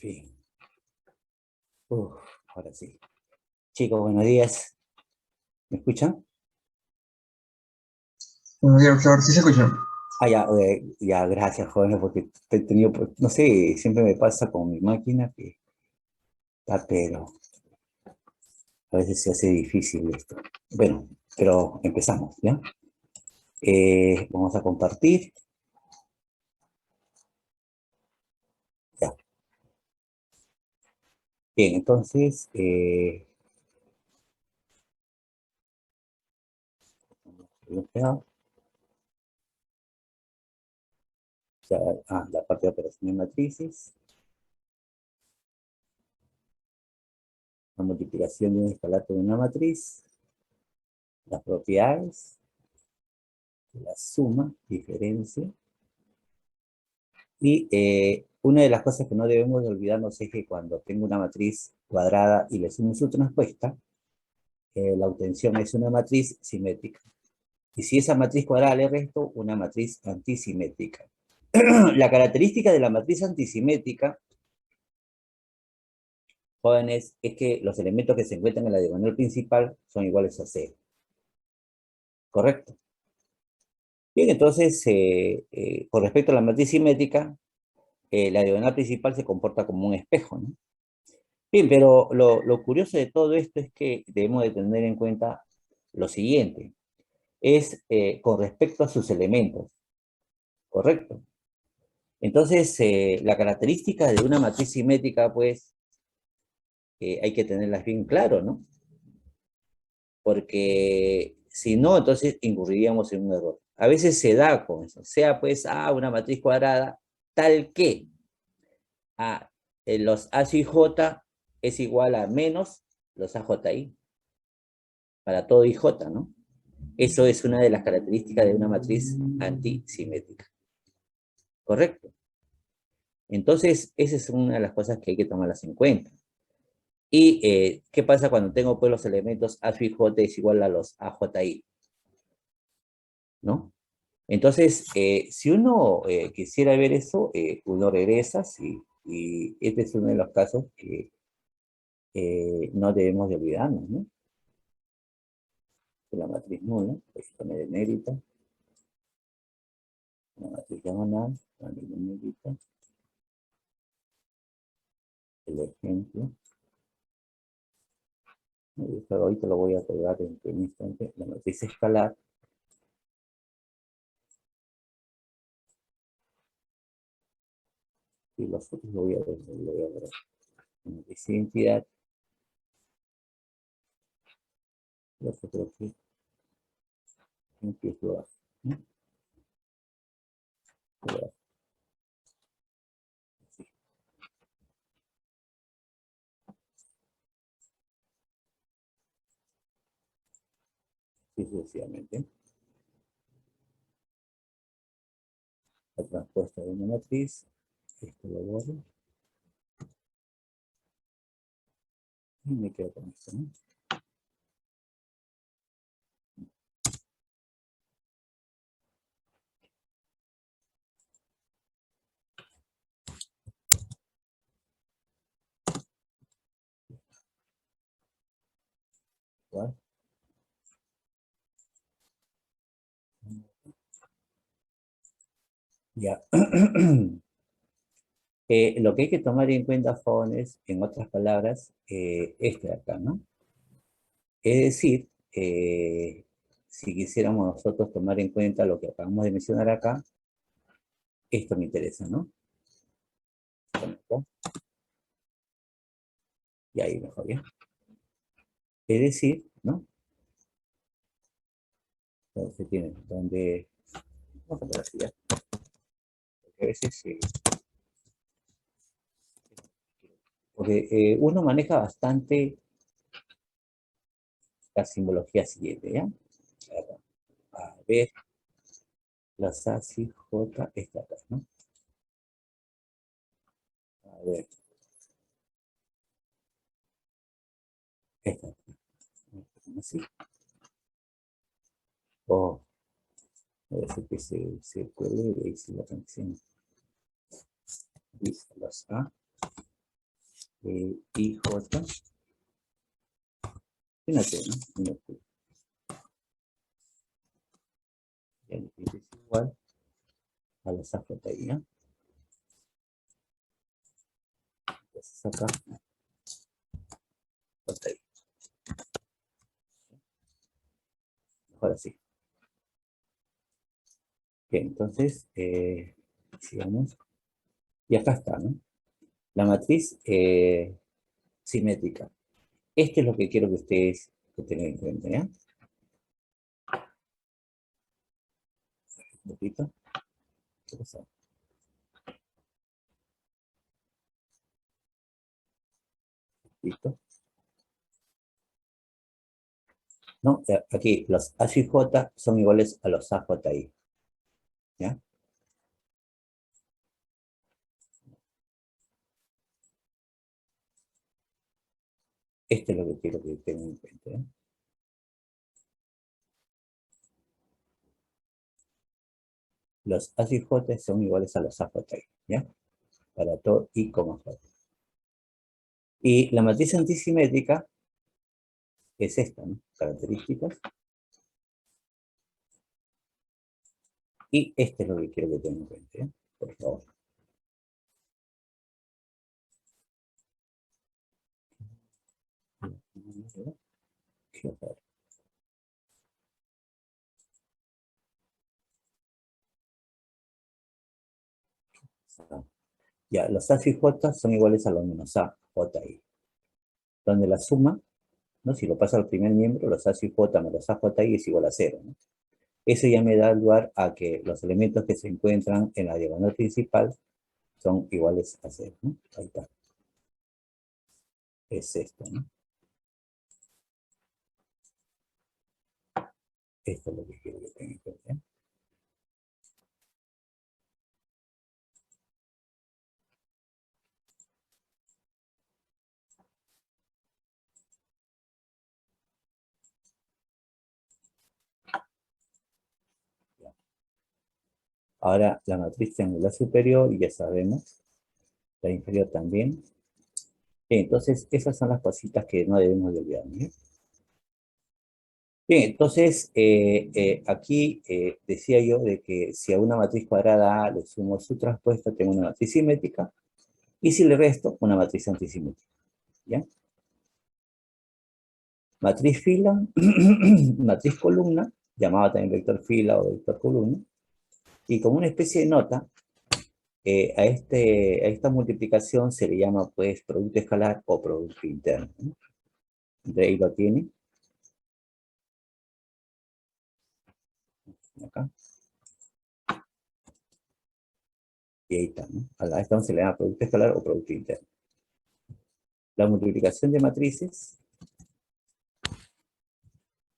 fin. Uf, ahora sí. Chicos, buenos días. ¿Me escuchan? Buenos días, doctor. ¿Sí se escucha? Ya, gracias, jóvenes, porque he tenido, pues, no sé, siempre me pasa con mi máquina que está, pero a veces se hace difícil esto. Bueno, pero empezamos, ¿ya? Vamos a compartir. Ya. Bien, entonces, ya, la parte de operación de matrices, la multiplicación de un escalato de una matriz, las propiedades, la suma, diferencia. Y una de las cosas que no debemos de olvidarnos es que cuando tengo una matriz cuadrada y le sumo su transpuesta, la obtención es una matriz simétrica. Y si esa matriz cuadrada le resto, una matriz antisimétrica. La característica de la matriz antisimétrica, jóvenes, es que los elementos que se encuentran en la diagonal principal son iguales a cero. ¿Correcto? Bien, entonces, con respecto a la matriz simétrica, la diagonal principal se comporta como un espejo, ¿no? Bien, pero lo curioso de todo esto es que debemos de tener en cuenta lo siguiente, es con respecto a sus elementos, ¿correcto? Entonces, la característica de una matriz simétrica, pues, hay que tenerlas bien claro, ¿no? Porque si no, entonces incurriríamos en un error. A veces se da con eso, sea pues una matriz cuadrada tal que los A y J es igual a menos los AJI, para todo IJ, ¿no? Eso es una de las características de una matriz antisimétrica. ¿Correcto? Entonces, esa es una de las cosas que hay que tomarlas en cuenta. ¿Y qué pasa cuando tengo pues los elementos A y J es igual a los AJI? ¿No? Entonces, si uno quisiera ver eso, uno regresa, sí, y este es uno de los casos que no debemos de olvidarnos, ¿no? La matriz nula, esto me demérita, la matriz diagonal, también demérita, el ejemplo. Pero ahorita lo voy a pegar en un instante. La matriz escalar. Y los otros lo voy a ver. La matriz identidad. Los otros que empiezo a hacer. Sí, sucesivamente. La transpuesta de una matriz. Esto lo borro. Y me quedo con esto, ¿no? ¿Cuál? Ya. Lo que hay que tomar en cuenta, jóvenes, en otras palabras, este de acá, ¿no? Es decir, si quisiéramos nosotros tomar en cuenta lo que acabamos de mencionar acá, esto me interesa, ¿no? Y ahí mejor, ¿ya? Es decir, ¿no? Entonces tiene donde, vamos a poner así, ¿ya? Porque a veces, porque uno maneja bastante la simbología siguiente, ¿ya? A ver, las A, C, J, esta acá, ¿no? A ver, esta acá, así. Oh, a ver si que se puede, y si la canción dice las A. IJ, fíjate, ¿no? Es igual a los AJI, ¿no? Entonces acá, JI. Ahora sí. Bien, entonces, sigamos. Y acá está, ¿no? La matriz simétrica. Este es lo que quiero que ustedes tengan en cuenta, ¿ya? Un poquito. ¿Qué pasó? ¿Listo? ¿No? Aquí los H y J son iguales a los AJI, ¿ya? Esto es lo que quiero que tengan en cuenta, ¿ya? Los H y J son iguales a los AJI, ¿ya? Para todo I, J. Y la matriz antisimétrica es esta, ¿no? Características. Y este es lo que quiero que tengan en cuenta, ¿ya? Por favor. Ya, los A y J son iguales a los menos A, J, I. Donde la suma, ¿no? Si lo pasa al primer miembro, los A y J menos A, J, I es igual a 0, ¿no? Eso ya me da lugar a que los elementos que se encuentran en la diagonal principal son iguales a 0, ¿no? Ahí está. Es esto, ¿no? Esto es lo que quiero que tengan en cuenta, ¿eh? Ahora la matriz triangular superior, ya sabemos, la inferior también. Entonces, esas son las cositas que no debemos de olvidar, ¿no? Bien, entonces, aquí decía yo de que si a una matriz cuadrada A le sumo su traspuesto, tengo una matriz simétrica, y si le resto, una matriz antisimétrica, ¿ya? Matriz fila, matriz columna, llamada también vector fila o vector columna, y como una especie de nota, a esta multiplicación se le llama, pues, producto escalar o producto interno, ¿no? De ahí lo tiene, acá, y ahí está, ¿no? A esta se le llama producto escalar o producto interno. La multiplicación de matrices,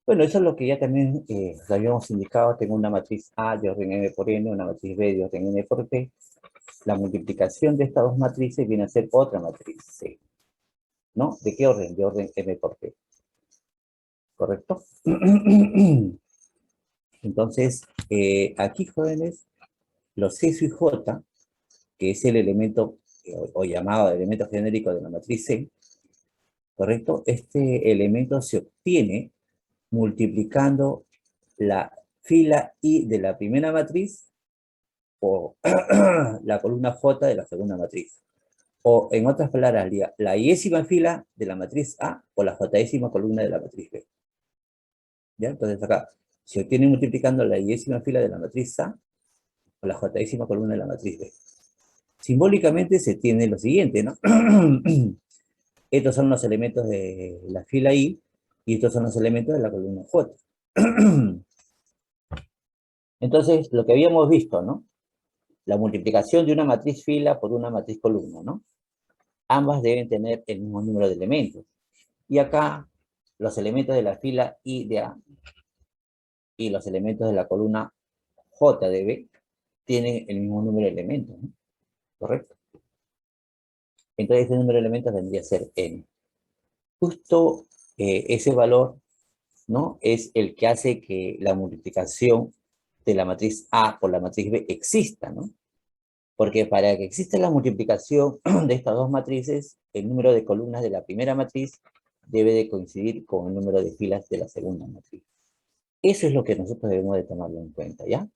bueno, eso es lo que ya también habíamos indicado. Tengo una matriz A de orden M por N, una matriz B de orden N por P. La multiplicación de estas dos matrices viene a ser otra matriz C, ¿no? ¿De qué orden? De orden M por P. ¿Correcto? Entonces, aquí, jóvenes, los C y J, que es el elemento o llamado elemento genérico de la matriz C, ¿correcto? Este elemento se obtiene multiplicando la fila I de la primera matriz o la columna J de la segunda matriz. O, en otras palabras, la iésima fila de la matriz A o la jésima columna de la matriz B. ¿Ya? Entonces acá se obtiene multiplicando la iésima fila de la matriz A o la jésima columna de la matriz B. Simbólicamente se tiene lo siguiente, ¿no? Estos son los elementos de la fila I y estos son los elementos de la columna J. Entonces, lo que habíamos visto, ¿no? La multiplicación de una matriz fila por una matriz columna, ¿no? Ambas deben tener el mismo número de elementos. Y acá, los elementos de la fila I de A y los elementos de la columna J de B tienen el mismo número de elementos, ¿no? ¿Correcto? Entonces, ese número de elementos vendría a ser N. Justo ese valor, ¿no? Es el que hace que la multiplicación de la matriz A por la matriz B exista, ¿no? Porque para que exista la multiplicación de estas dos matrices, el número de columnas de la primera matriz debe de coincidir con el número de filas de la segunda matriz. Eso es lo que nosotros debemos de tomarlo en cuenta, ¿ya?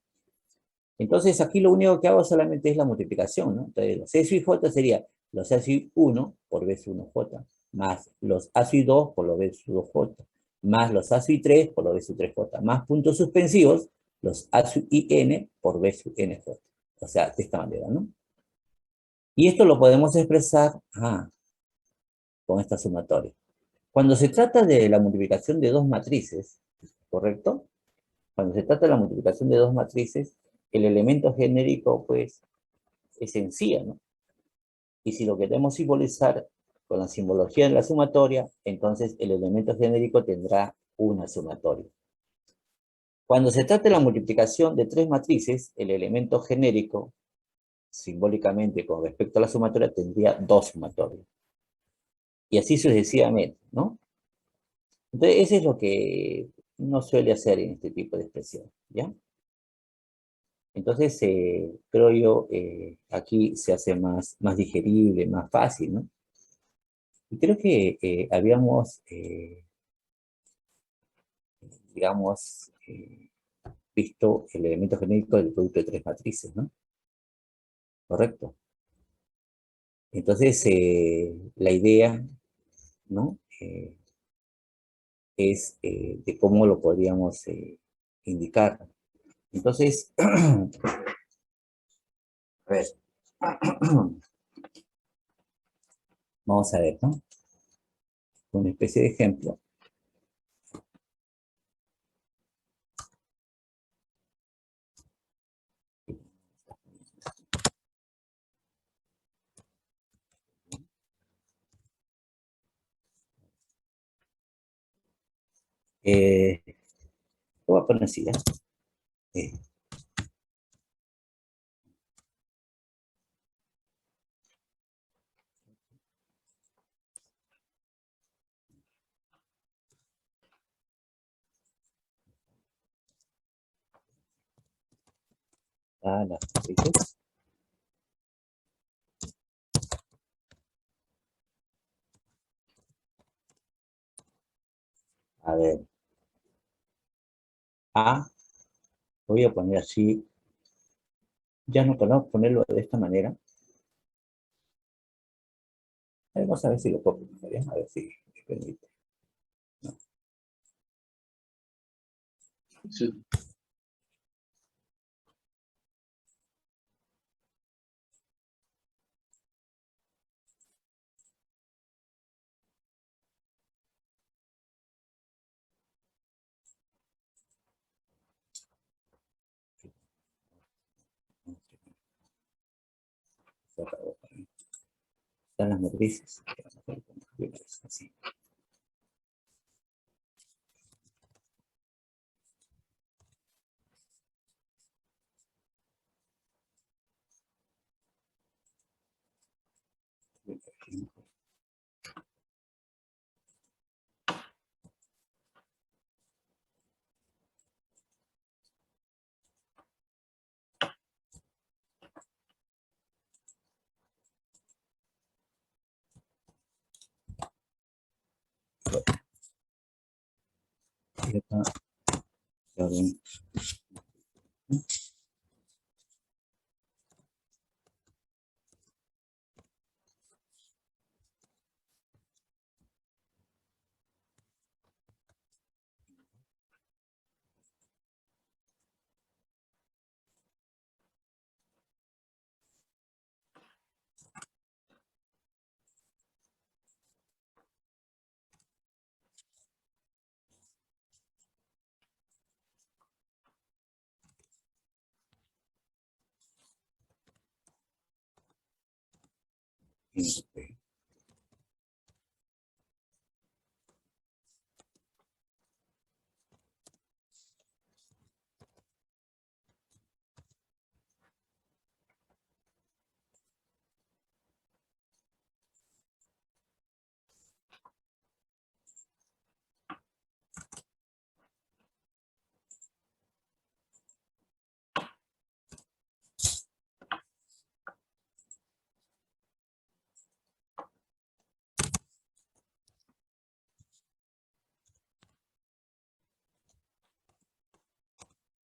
Entonces, aquí lo único que hago solamente es la multiplicación, ¿no? Entonces, los C sub J sería los A sub 1 por B sub 1J, más los A sub 2 por los B sub 2J, más los A sub 3 por los B sub 3J, más puntos suspensivos, los A sub IN por B sub NJ. O sea, de esta manera, ¿no? Y esto lo podemos expresar con esta sumatoria. Cuando se trata de la multiplicación de dos matrices, ¿correcto? Cuando se trata de la multiplicación de dos matrices, el elemento genérico, pues, es sencillo, ¿no? Y si lo queremos simbolizar con la simbología de la sumatoria, entonces el elemento genérico tendrá una sumatoria. Cuando se trata de la multiplicación de tres matrices, el elemento genérico, simbólicamente con respecto a la sumatoria, tendría dos sumatorias. Y así sucesivamente, ¿no? Entonces, eso es lo que no suele hacer en este tipo de expresión, ¿ya? Entonces, creo yo, aquí se hace más digerible, más fácil, ¿no? Y creo que habíamos, digamos, visto el elemento genérico del producto de tres matrices, ¿no? Correcto. Entonces, la idea, ¿no? Es de cómo lo podríamos indicar. Entonces, a ver, vamos a ver, ¿no? Una especie de ejemplo. Lo voy a poner así, ¿ya? Eh, las matrices. A ver, A, voy a poner así, ya no podemos ponerlo de esta manera. Vamos a ver si lo copio, ¿ya? A ver si me permite. No. Sí. Están las matrices. Así. Y acá, ya ven.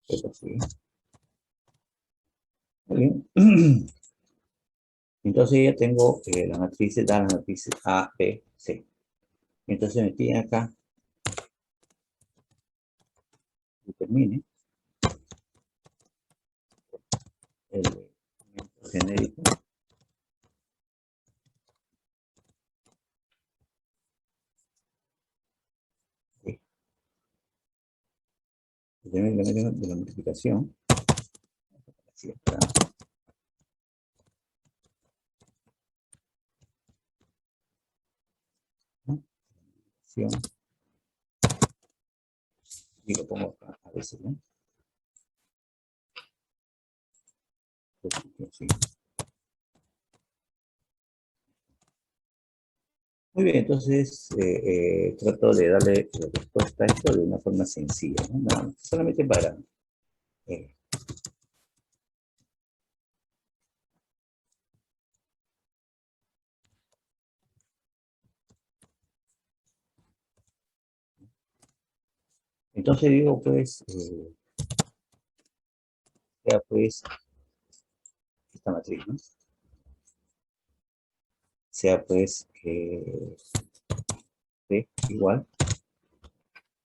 Eso sí. Muy bien. Entonces ya tengo las matrices, da las matrices A, B, C. Entonces me piden acá determine el elemento genérico de, el elemento de la multiplicación. Así está. ¿No? Y lo pongo acá a veces, ¿no? Sí. Muy bien, entonces trato de darle la respuesta a esto de una forma sencilla, ¿no? Nada más, solamente para... eh, entonces digo, pues, sea pues esta matriz, ¿no? Sea pues D igual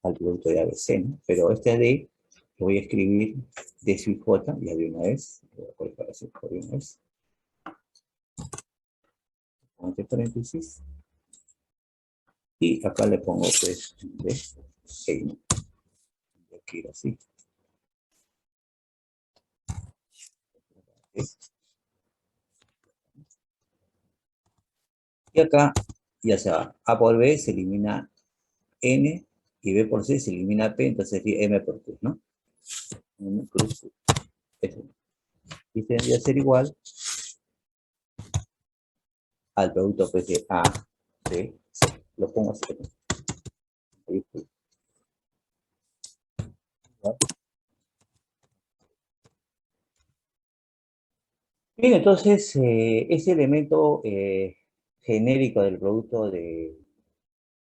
al producto de ABC, ¿no? Pero este AD lo voy a escribir D sub J, ya de una vez, lo voy a colocar así por una vez, entre paréntesis, y acá le pongo pues D, ok, ¿no? Aquí así. ¿Okay? Y acá, ya sea A por B se elimina N y B por C se elimina P, entonces sería M por Q, ¿no? M cruz Q. Eso. Y tendría que ser igual al producto pues, de A, B, C. Lo pongo así. Ahí, ¿no? Bien, entonces ese elemento genérico del producto de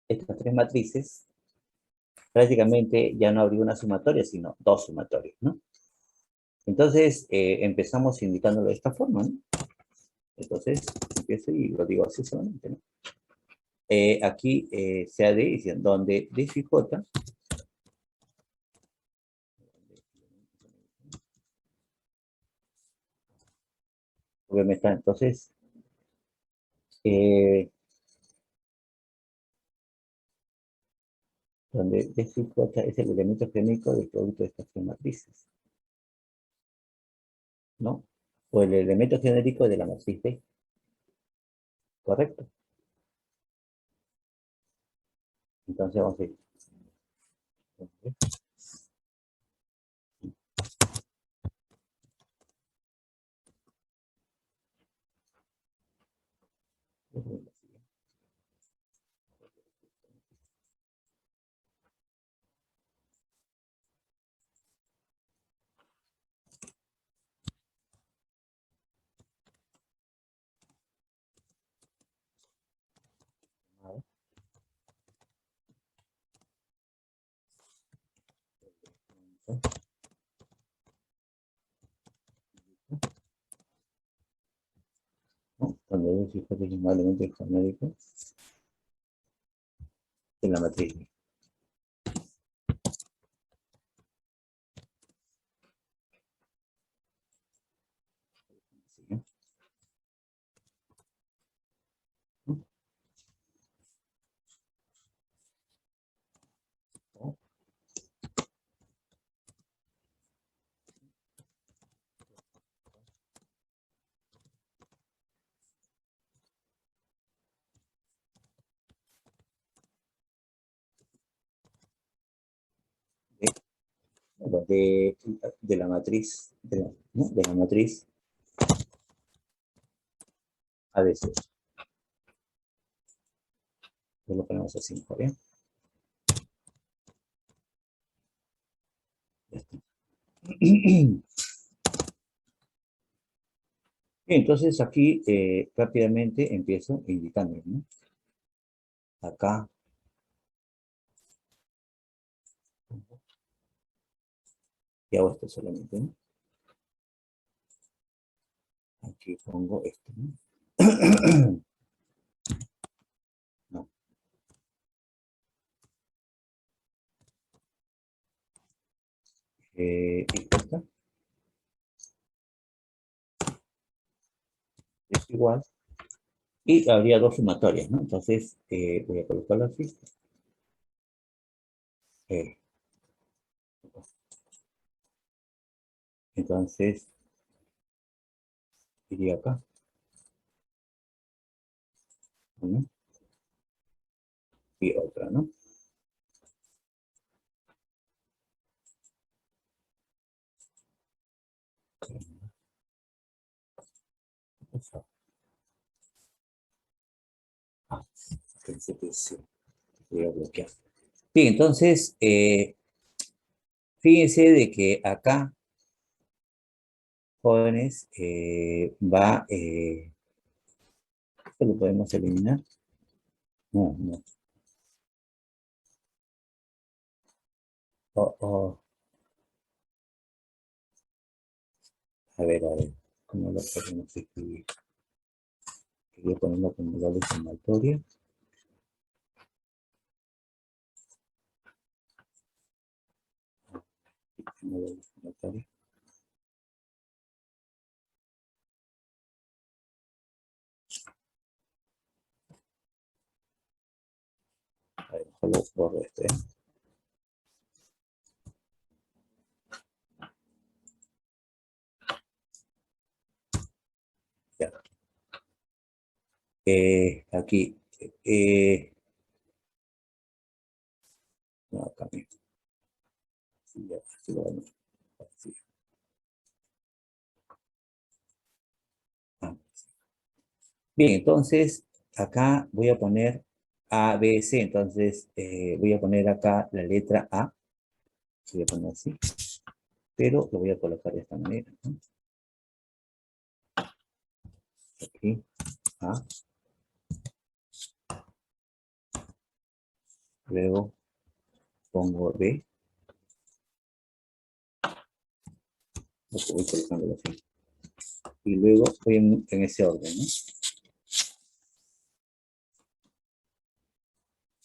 estas tres matrices, prácticamente ya no habría una sumatoria, sino dos sumatorias, ¿no? Entonces empezamos indicándolo de esta forma, ¿no? Entonces empiezo y lo digo así solamente, ¿no? Aquí sea D, donde D y J, obviamente, entonces, eh, donde D y J es el elemento genérico del producto de estas tres matrices, ¿no? O el elemento genérico de la matriz D, ¿correcto? Entonces vamos a ir. ¿No? Donde D y J es un elemento genérico de la matriz D. ¿Sí? ¿No? De la matriz, ¿no? De la matriz ABC. Entonces lo ponemos así, ¿está bien? Ya está. Bien, entonces aquí rápidamente empiezo indicando, ¿no? Acá, Y hago esto solamente, ¿no? Aquí pongo esto, ¿no? No. Esto está, es igual. Y habría dos sumatorias, ¿no? Entonces, voy a colocarlo así. Eh, entonces, iría acá, ¿no? Y otra, ¿no? Ah, pensé que sí. Voy a bloquear. Bien, entonces, fíjense de que acá, jóvenes, ¿esto lo podemos eliminar? No, no. Oh, oh. A ver, ¿cómo lo podemos escribir? Quería ponerlo como doble sumatoria. Como doble sumatoria. A ver, solo borro esto, ¿eh? Ya. Aquí. No, acá mismo. Sí, ya, así lo vamos a hacer. Ah, bien, entonces acá voy a poner A, B, C. Entonces voy a poner acá la letra A. Voy a poner así. Pero lo voy a colocar de esta manera, ¿no? Aquí, A. Luego pongo B. Voy colocándolo así. Y luego voy en ese orden, ¿no?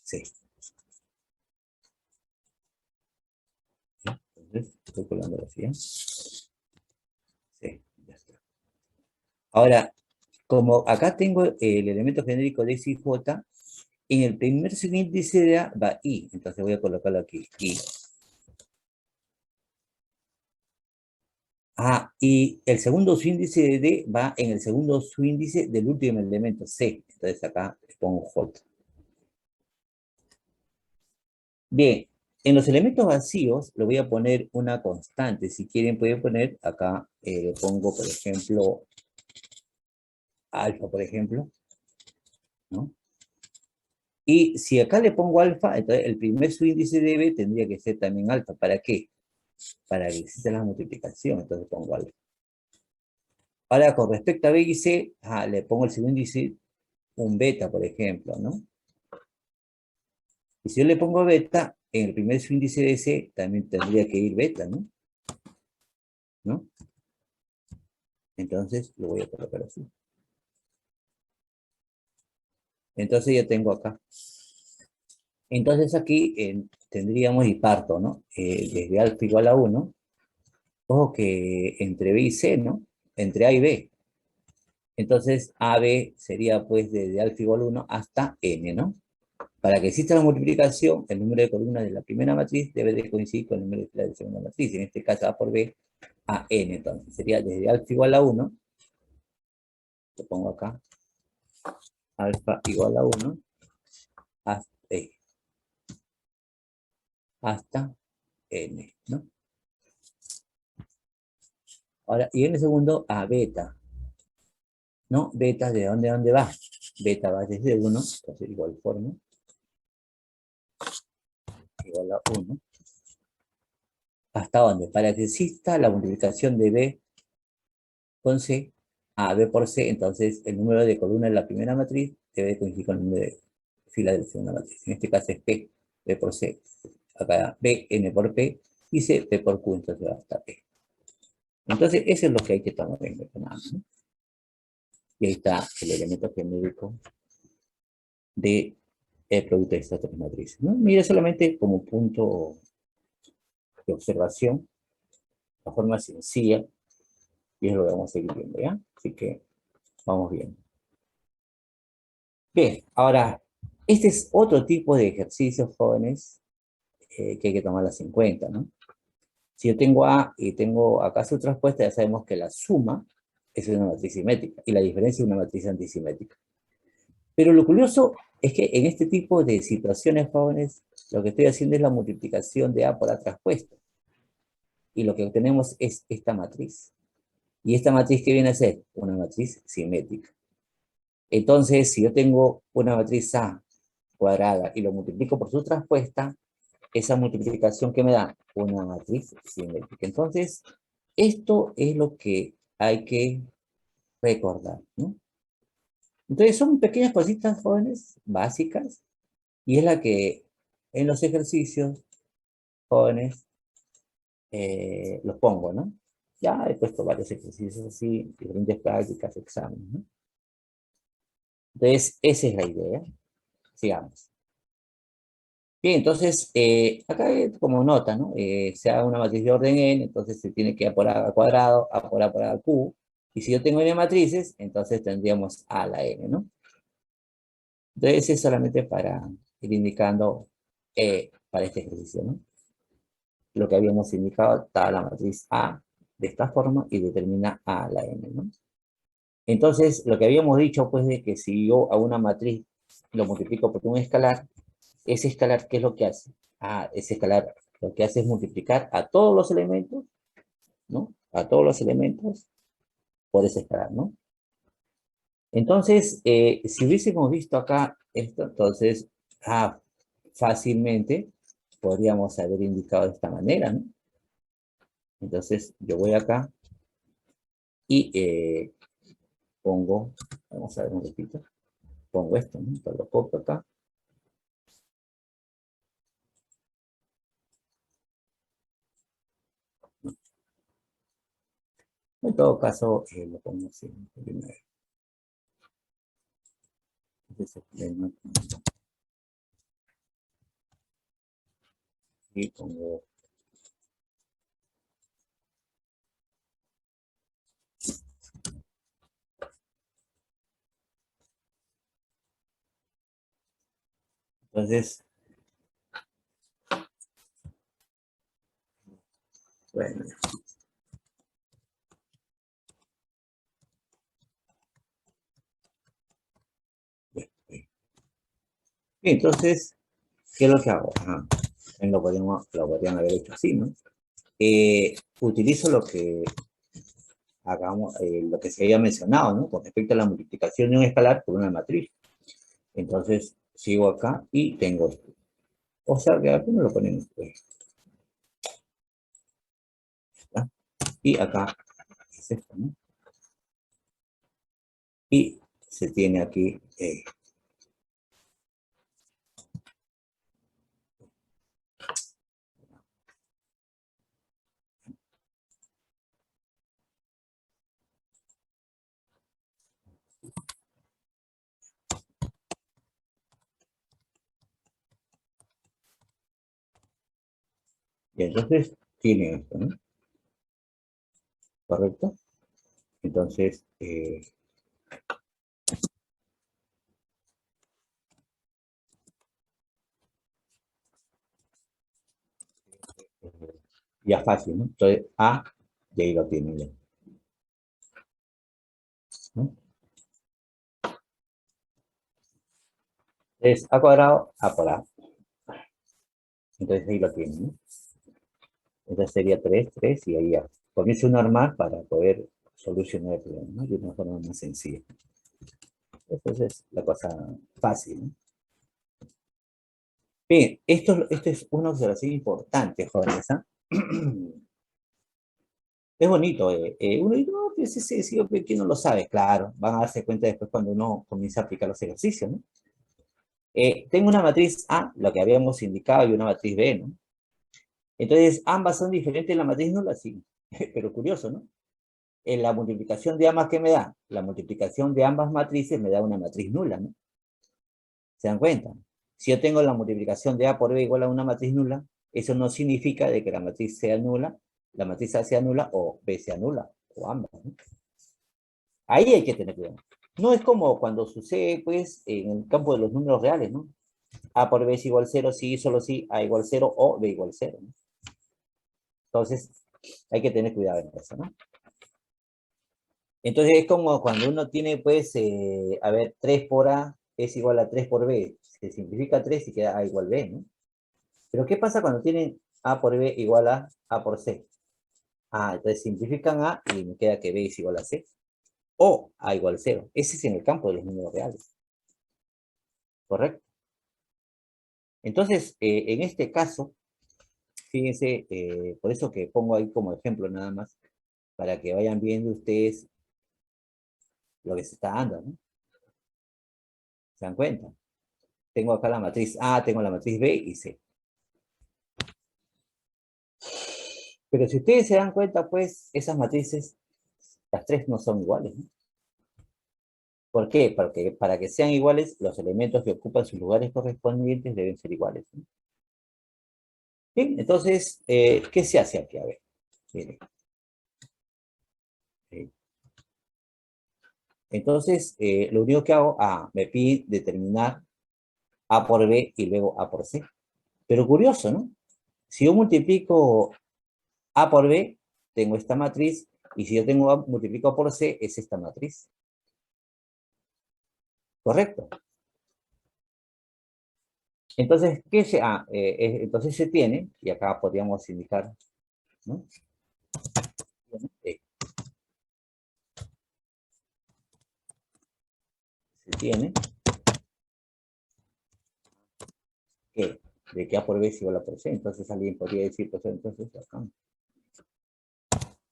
C. ¿Ya? Entonces estoy colocándolo así, ¿eh? C. Ya está. Ahora, como acá tengo el elemento genérico de X y J, en el primer subíndice de A va I. Entonces voy a colocarlo aquí, I. Ah, y el segundo subíndice de D va en el segundo subíndice del último elemento, C. Entonces acá le pongo J. Bien, en los elementos vacíos le voy a poner una constante. Si quieren pueden poner acá, le pongo por ejemplo, alfa, por ejemplo, ¿no? Y si acá le pongo alfa, entonces el primer subíndice de B tendría que ser también alfa. ¿Para qué? Para que exista la multiplicación, entonces pongo alfa. Ahora, con respecto a B y C, le pongo el segundo índice, un beta, por ejemplo, ¿no? Y si yo le pongo beta, en el primer subíndice de C también tendría que ir beta, ¿no? ¿No? Entonces lo voy a colocar así. Entonces ya tengo acá. Entonces aquí tendríamos y parto, ¿no? Desde alfa igual a 1. Ojo que entre B y C, ¿no? Entre A y B. Entonces AB sería pues desde alfa igual a 1 hasta n, ¿no? Para que exista la multiplicación, el número de columnas de la primera matriz debe de coincidir con el número de filas de la segunda matriz. En este caso A por B a n, entonces sería desde alfa igual a 1, lo pongo acá, alfa igual a 1 hasta, hasta n, ¿no? Ahora, y en el segundo a beta, ¿no? Beta, ¿de dónde a dónde va? Beta va desde 1, entonces igual forma, igual a 1. ¿Hasta dónde? Para que exista la multiplicación de B con C a B por C, entonces el número de columnas de la primera matriz debe coincidir con el número de filas de la segunda matriz. En este caso es P, B por C. Acá B, N por P, Dice P por Q, entonces va a estar P. Entonces, eso es lo que hay que tomar en cuenta, ¿no? Y ahí está el elemento genérico de el producto de estas tres matrices, ¿no? Mira solamente como punto de observación, la forma sencilla, y eso lo vamos a seguir viendo, ¿ya? Así que vamos bien. Bien, ahora, este es otro tipo de ejercicios, jóvenes, que hay que tomarlas en cuenta, ¿no? Si yo tengo A y tengo acá su respuesta, ya sabemos que la suma es una matriz simétrica y la diferencia es una matriz antisimétrica. Pero lo curioso es que en este tipo de situaciones, jóvenes, lo que estoy haciendo es la multiplicación de A por A traspuesto. Y lo que obtenemos es esta matriz. Y esta matriz, ¿qué viene a ser? Una matriz simétrica. Entonces, si yo tengo una matriz A cuadrada y lo multiplico por su traspuesta, esa multiplicación que me da una matriz simétrica. Entonces, esto es lo que hay que recordar, ¿no? Entonces, son pequeñas cositas, jóvenes, básicas, y es la que en los ejercicios, jóvenes, los pongo, ¿no? Ya he puesto varios ejercicios así, diferentes prácticas, exámenes, ¿no? Entonces, esa es la idea. Sigamos. Bien, entonces, acá como nota, ¿no? Se haga una matriz de orden n, entonces se tiene que A por A cuadrado, A por A Q, y si yo tengo n matrices, entonces tendríamos A a la n, ¿no? Entonces, es solamente para ir indicando para este ejercicio, ¿no? Lo que habíamos indicado, está la matriz A de esta forma y determina A a la n, ¿no? Entonces, lo que habíamos dicho, pues, de que si yo a una matriz lo multiplico por un escalar, ese escalar, ¿qué es lo que hace? Ah, ese escalar lo que hace es multiplicar a todos los elementos, ¿no? A todos los elementos por ese escalar, ¿no? Entonces, si hubiésemos visto acá esto, entonces, fácilmente podríamos haber indicado de esta manera, ¿no? Entonces, yo voy acá y pongo, vamos a ver un poquito, pongo esto, ¿no? Entonces, lo copio acá. En todo caso, lo pongo así, primero. Entonces, y pongo. Entonces, bueno. Entonces, ¿qué es lo que hago? Lo podrían haber hecho así, ¿no? Utilizo lo que lo que se había mencionado, ¿no? Con respecto a la multiplicación de un escalar por una matriz. Entonces, sigo acá y tengo esto. O sea, que aquí me lo ponemos, pues. ¿Está? Y acá es esto, ¿no? Y se tiene aquí y entonces tiene esto, ¿no? ¿Correcto? Entonces, ya fácil, ¿no? Entonces, A, y ahí lo tienen ya, ¿no? Es A cuadrado, A por A. Entonces ahí lo tienen, ¿no? Entonces sería 3 3 y ahí ya. Comienzo normal para poder solucionar el problema, ¿no? De una forma más sencilla. Entonces es la cosa fácil, ¿no? Bien, esto es una observación importante, jóvenes, ¿ah? Es bonito, uno dice, no, pues ese sí, ¿quién no lo sabe? Claro, van a darse cuenta después cuando uno comienza a aplicar los ejercicios, ¿no? Tengo una matriz A, lo que habíamos indicado, y una matriz B, ¿no? Entonces, ambas son diferentes en la matriz nula, sí. Pero curioso, ¿no? En la multiplicación de ambas, ¿qué me da? La multiplicación de ambas matrices me da una matriz nula, ¿no? ¿Se dan cuenta? Si yo tengo la multiplicación de A por B igual a una matriz nula, eso no significa de que la matriz sea nula, la matriz A sea nula o B sea nula, o ambas, ¿no? Ahí hay que tener cuidado. No es como cuando sucede, pues, en el campo de los números reales, ¿no? A por B es igual a 0, sí, solo sí, A igual a 0 o B igual a 0, ¿no? Entonces, hay que tener cuidado en eso, ¿no? Entonces, es como cuando uno tiene, pues, a ver, 3 por A es igual a 3 por B. Se simplifica 3 y queda A igual a B, ¿no? Pero, ¿qué pasa cuando tienen A por B igual a A por C? Ah, entonces simplifican A y me queda que B es igual a C. O A igual a 0. Ese es en el campo de los números reales. ¿Correcto? Entonces, en este caso, fíjense, por eso que pongo ahí como ejemplo nada más, para que vayan viendo ustedes lo que se está dando, ¿no? ¿Se dan cuenta? Tengo acá la matriz A, tengo la matriz B y C. Pero si ustedes se dan cuenta, pues, esas matrices, las tres no son iguales, ¿no? ¿Por qué? Porque para que sean iguales, los elementos que ocupan sus lugares correspondientes deben ser iguales, ¿no? Bien, entonces, ¿qué se hace aquí? A ver, miren. Entonces, lo único que hago, me pide determinar A por B y luego A por C. Pero curioso, ¿no? Si yo multiplico A por B, tengo esta matriz, y si yo tengo A, multiplico A por C, es esta matriz. ¿Correcto? Entonces, entonces se tiene, y acá podríamos indicar, ¿no? Eh, Se tiene que de que A por B es igual a por C. Entonces alguien podría decir, pues entonces acá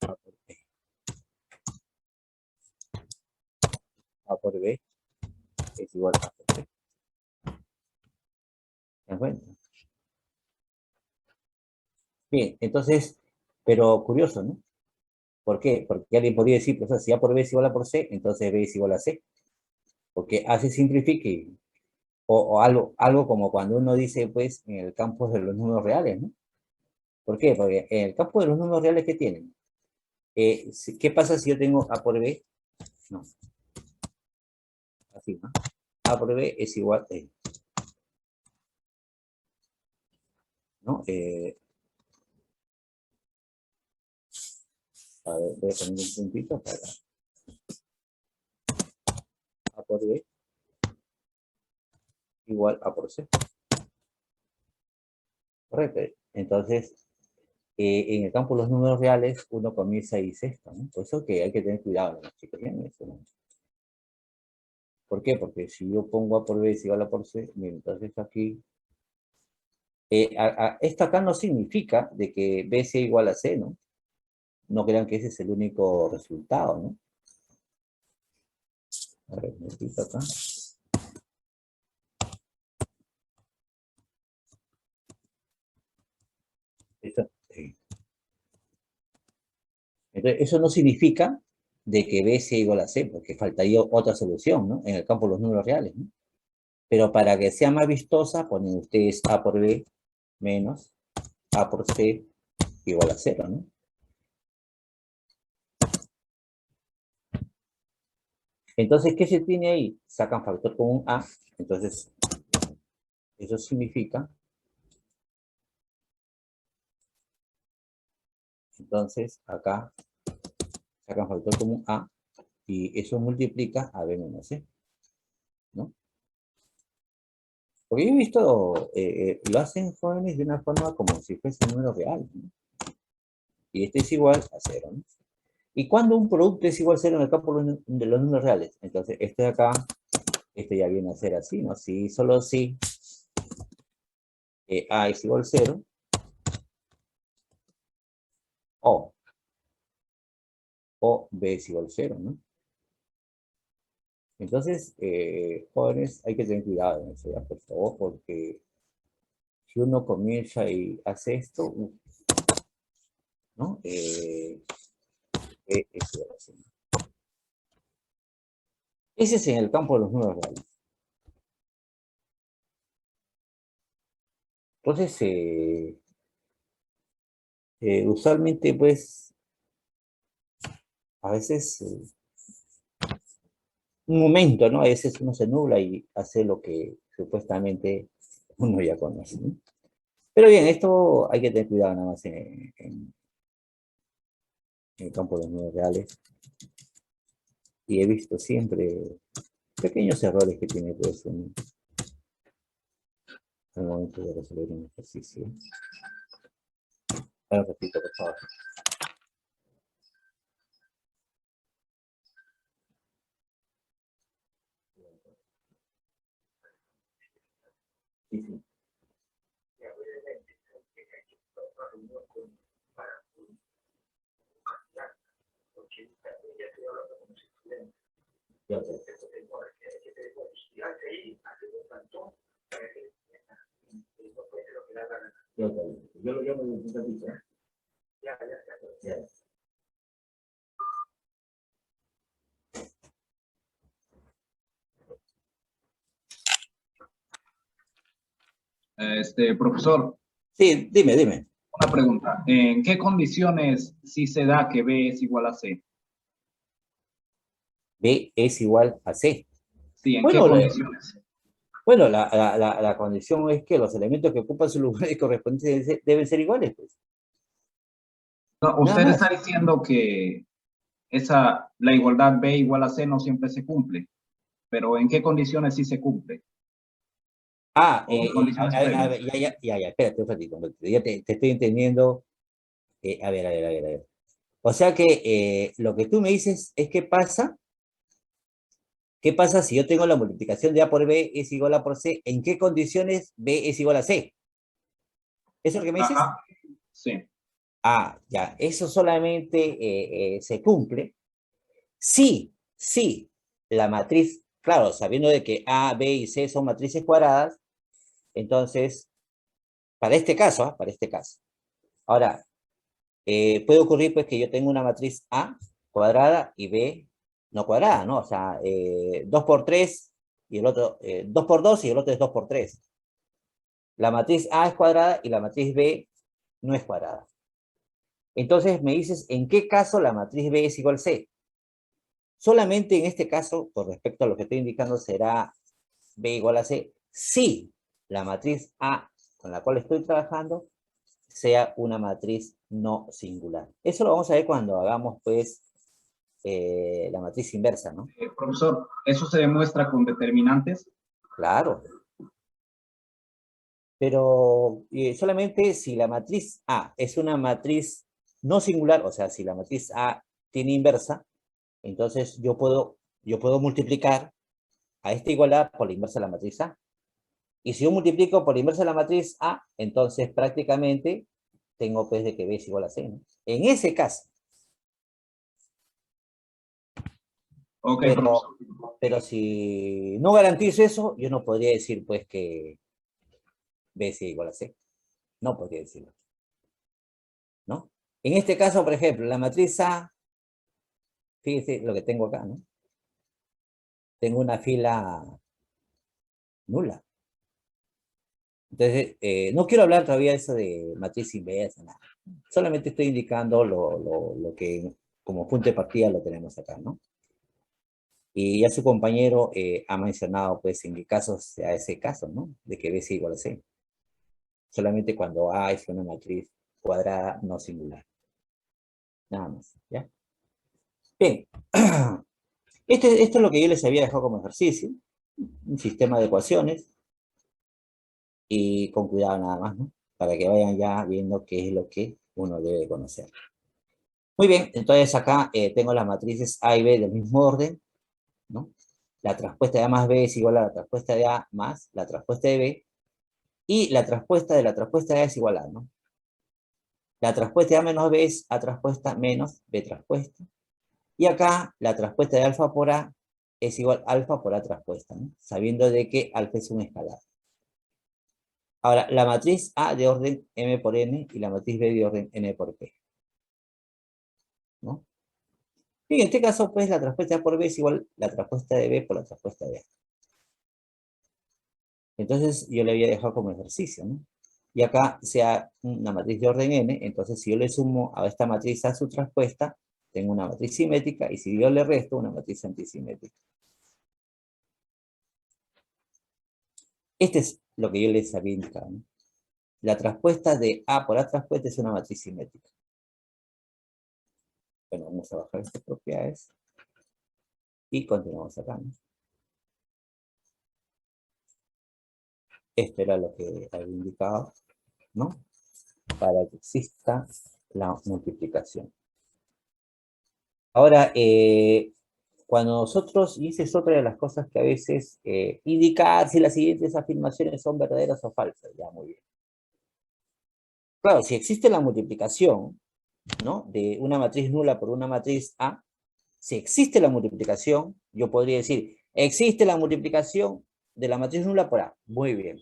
A por B, A por B es igual a A por C. ¿Se dan cuenta? Bien, entonces, pero curioso, ¿no? ¿Por qué? Porque alguien podría decir, pues si A por B es igual a por C, entonces B es igual a C. Porque A se simplifica o algo como cuando uno dice, pues, en el campo de los números reales, ¿no? ¿Por qué? Porque en el campo de los números reales, ¿qué tienen? ¿Qué pasa si yo tengo A por B? No, así, ¿no? A por B es igual, ¿no? A ver, voy a poner un puntito para A por B igual A por C. Correcto. Entonces, en el campo de los números reales, uno comienza y dice esto, ¿no? Por eso que hay que tener cuidado, ¿no, chicos? Bien, eso, ¿no? ¿Por qué? Porque si yo pongo A por B es igual a por C, mira, entonces aquí, esto acá no significa de que B sea igual a C, ¿no? No crean que ese es el único resultado, ¿no? A ver, me quito acá. Sí. Entonces, eso no significa de que B sea igual a C, porque faltaría otra solución, ¿no? En el campo de los números reales, ¿no? Pero para que sea más vistosa, ponen ustedes A por B menos A por C igual a 0, ¿no? Entonces, ¿qué se tiene ahí? Sacan factor común A, entonces, eso significa, entonces, acá sacan factor común A, y eso multiplica a B menos C, ¿no? Porque yo he visto, lo hacen jóvenes de una forma como si fuese un número real, ¿no? Y este es igual a 0, ¿no? ¿Y cuando un producto es igual a 0 en el campo de los números reales? Entonces, este de acá, este ya viene a ser así, ¿no? Si, solo si A es igual a 0, o B es igual a 0, ¿no? Entonces, jóvenes, hay que tener cuidado en eso, ya, por favor, porque si uno comienza y hace esto, ¿no? E es igual a C. Ese es en el campo de los números reales. Entonces, usualmente, pues, a veces, un momento, ¿no? A veces uno se nubla y hace lo que supuestamente uno ya conoce, ¿no? Pero bien, esto hay que tener cuidado nada más en el campo de los números reales. Y he visto siempre pequeños errores que tiene pues al momento de resolver un ejercicio. Ahora repito, por favor. Sí, sí. Ya, ya. Ya, ya. Yo me identifico. Ya, ya, ya. Ya. Profesor, Sí, dime, dime. una pregunta. ¿En qué condiciones sí se da que B es igual a C? B es igual a C. Sí, ¿en qué Bueno, condiciones? bueno, la condición es que los elementos que ocupan sus lugares correspondientes deben ser iguales, pues. No, Nada usted está más. diciendo que la igualdad B igual a C no siempre se cumple, pero ¿en qué condiciones sí se cumple? Ah, ¿O en condiciones a previas? ver, ya, espérate un ratito. Ya te estoy entendiendo. A ver. O sea que lo que tú me dices es qué pasa si yo tengo la multiplicación de A por B es igual a por C, ¿en qué condiciones B es igual a C? ¿Eso es lo que me dices? Ajá, sí. Ah, ya, eso solamente se cumple si la matriz, claro, sabiendo de que A, B y C son matrices cuadradas, entonces, para este caso. Ahora, puede ocurrir pues que yo tengo una matriz A cuadrada y B no cuadrada, ¿no? O sea, 2 por 3 y el otro, 2 por 2 y el otro es 2 por 3. La matriz A es cuadrada y la matriz B no es cuadrada. Entonces me dices, ¿en qué caso la matriz B es igual a C? Solamente en este caso, con respecto a lo que estoy indicando, será B igual a C si la matriz A con la cual estoy trabajando sea una matriz no singular. Eso lo vamos a ver cuando hagamos, pues, la matriz inversa, ¿no? Profesor, ¿eso se demuestra con determinantes? Claro, pero solamente si la matriz A es una matriz no singular, o sea, si la matriz A tiene inversa, entonces yo puedo multiplicar a esta igualdad por la inversa de la matriz A. Y si yo multiplico por la inversa de la matriz A, entonces prácticamente tengo pues de que B es igual a C, ¿no? En ese caso, Ok, pero, profesor. pero si no garantizo eso, yo no podría decir pues que B es igual a C. No podría decirlo, ¿no? En este caso, por ejemplo, la matriz A, fíjese lo que tengo acá, ¿no? Tengo una fila nula. Entonces, no quiero hablar todavía de eso de matriz inversa, nada. Solamente estoy indicando lo que como punto de partida lo tenemos acá, ¿no? Y ya su compañero ha mencionado, pues, en qué caso sea ese caso, ¿no? De que B es igual a C. Solamente cuando A es una matriz cuadrada no singular. Nada más, ¿ya? Bien. Esto es lo que yo les había dejado como ejercicio. Un sistema de ecuaciones. Y con cuidado nada más, ¿no? Para que vayan ya viendo qué es lo que uno debe conocer. Muy bien, entonces acá tengo las matrices A y B del mismo orden, ¿no? La traspuesta de A más B es igual a la traspuesta de A más la traspuesta de B, y la traspuesta de la traspuesta de A es igual a, ¿no? La traspuesta de A menos B es A traspuesta menos B traspuesta, y acá la traspuesta de alfa por A es igual a alfa por A traspuesta, ¿no? Sabiendo de que alfa es un escalar. Ahora, la matriz A de orden M por N y la matriz B de orden N por P. ¿no? Y en este caso, pues, la traspuesta A por B es igual la traspuesta de B por la traspuesta de A. Entonces, yo le había dejado como ejercicio, ¿no? Y acá sea una matriz de orden n, entonces si yo le sumo a esta matriz A su traspuesta, tengo una matriz simétrica, y si yo le resto, una matriz antisimétrica. Este es lo que yo les había indicado, ¿no? La traspuesta de A por A traspuesta es una matriz simétrica. Bueno, vamos a bajar estas propiedades. Y continuamos acá, ¿no? Esto era lo que había indicado, ¿no? Para que exista la multiplicación. Ahora, cuando nosotros, y esa es otra de las cosas que a veces, indicar si las siguientes afirmaciones son verdaderas o falsas, ya muy bien. Claro, si existe la multiplicación, ¿no? De una matriz nula por una matriz A, si existe la multiplicación, yo podría decir, existe la multiplicación de la matriz nula por A. Muy bien.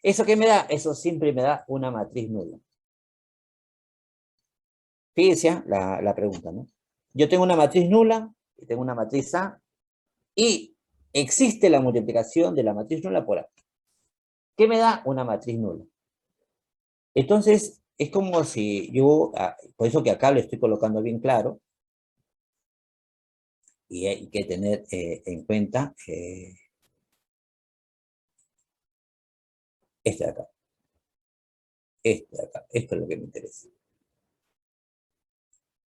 ¿Eso qué me da? Eso siempre me da una matriz nula. Fíjense la pregunta, ¿no? Yo tengo una matriz nula, y tengo una matriz A, y existe la multiplicación de la matriz nula por A. ¿Qué me da? Una matriz nula. Entonces, es como si yo, por eso que acá lo estoy colocando bien claro, y hay que tener en cuenta este de acá. Este de acá. Esto es lo que me interesa.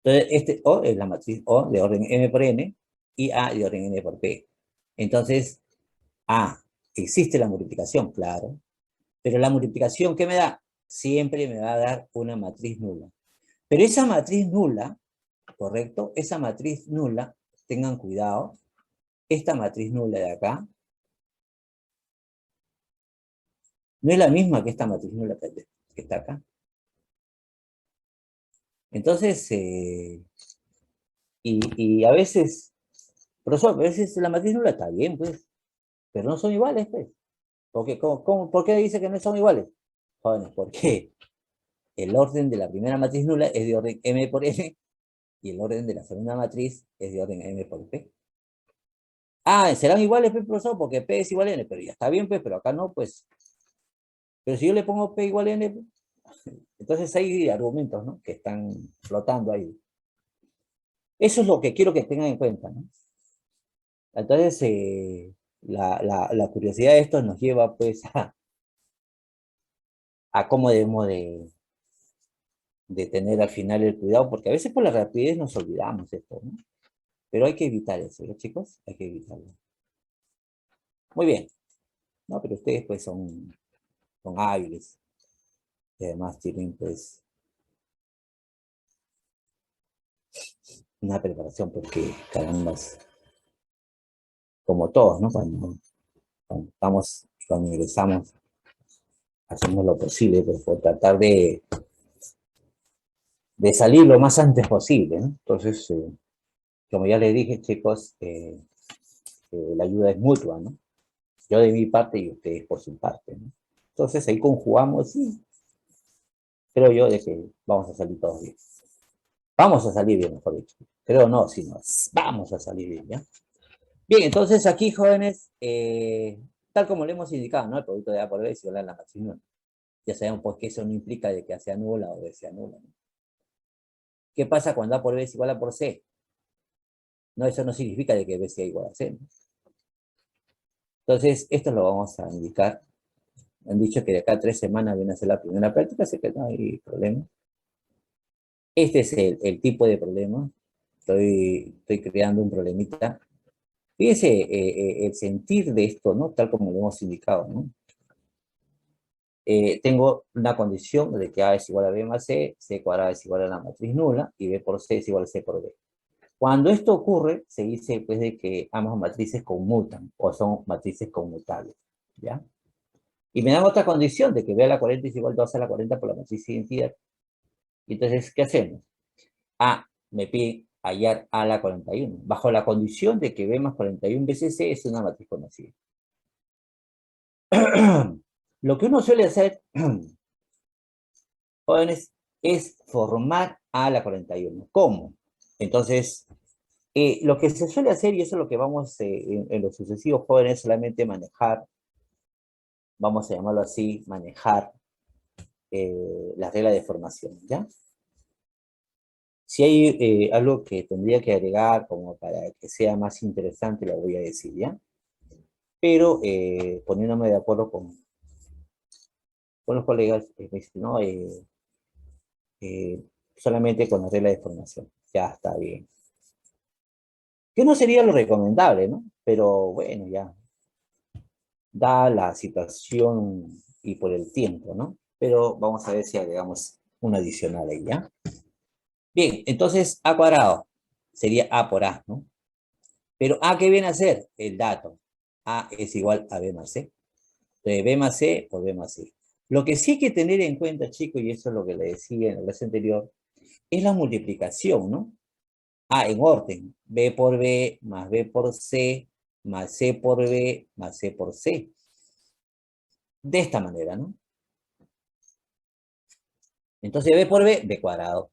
Entonces, este O es la matriz O de orden M por N, y A de orden N por P. Entonces, A, existe la multiplicación, claro, pero la multiplicación, ¿qué me da? Siempre me va a dar una matriz nula. Pero esa matriz nula, ¿correcto? Esa matriz nula, tengan cuidado, esta matriz nula de acá, no es la misma que esta matriz nula que está acá. Entonces, y a veces, profesor, a veces la matriz nula está bien, pues, pero no son iguales, pues. Porque, ¿por qué dice que no son iguales? Jóvenes, porque el orden de la primera matriz nula es de orden M por N, y el orden de la segunda matriz es de orden M por P. Ah, serán iguales, P, profesor, porque P es igual a N, pero ya está bien, pues, pero acá no, pues. Pero si yo le pongo P igual a N, entonces hay argumentos, ¿no? Que están flotando ahí. Eso es lo que quiero que tengan en cuenta, ¿no? Entonces, la curiosidad de esto nos lleva, pues, a cómo debemos de tener al final el cuidado, porque a veces por la rapidez nos olvidamos de esto, ¿no? Pero hay que evitar eso, ¿no, chicos? Hay que evitarlo. Muy bien. No, pero ustedes, pues, son hábiles. Y además tienen, pues, una preparación, porque caramba, como todos, ¿no? Cuando ingresamos, hacemos lo posible, pues, por tratar de salir lo más antes posible, ¿no? Entonces, como ya les dije, chicos, la ayuda es mutua, ¿no? Yo de mi parte y ustedes por su parte, ¿no? Entonces ahí conjugamos y creo yo de que vamos a salir todos bien. Vamos a salir bien, mejor dicho. Creo no, sino vamos a salir bien, ¿ya? Bien, entonces aquí, jóvenes, tal como le hemos indicado, ¿no? El producto de A por B es igual a la matriz nula. Ya sabemos pues que eso no implica de que A sea nula o B sea nula, ¿no? ¿Qué pasa cuando A por B es igual a por C? No, eso no significa de que B sea igual a C, ¿no? Entonces, esto lo vamos a indicar. Han dicho que de acá a 3 semanas viene a ser la primera práctica, así que no hay problema. Este es el tipo de problema. Estoy creando un problemita. Fíjense el sentir de esto, ¿no? Tal como lo hemos indicado, ¿no? Tengo una condición de que A es igual a B más C, C cuadrada es igual a la matriz nula, y B por C es igual a C por B. Cuando esto ocurre, se dice pues de que ambas matrices conmutan, o son matrices conmutables, ¿ya? Y me dan otra condición de que B a la 40 es igual a 2 a la 40 por la matriz identidad. Y entonces, ¿qué hacemos? Me pide hallar A a la 41, bajo la condición de que B más 41 veces C es una matriz conocida. Lo que uno suele hacer, jóvenes, es formar a la 41. ¿Cómo? Entonces, lo que se suele hacer, y eso es lo que vamos en los sucesivos jóvenes, solamente manejar, vamos a llamarlo así, manejar la regla de formación, ¿ya? Si hay algo que tendría que agregar como para que sea más interesante, lo voy a decir, ¿ya? Pero poniéndome de acuerdo con los colegas, ¿no? Solamente con la regla de formación, ya está bien. Que no sería lo recomendable, ¿no? Pero bueno, ya, da la situación y por el tiempo, ¿no? Pero vamos a ver si agregamos un adicional ahí, ¿ya? Bien, entonces A cuadrado sería A por A, ¿no? Pero A, ¿qué viene a ser? El dato. A es igual a B más C. Entonces, B más C por B más C. Lo que sí hay que tener en cuenta, chicos, y eso es lo que le decía en la clase anterior, es la multiplicación, ¿no? A en orden. B por B más B por C más C por B más C por C. De esta manera, ¿no? Entonces B por B, B cuadrado.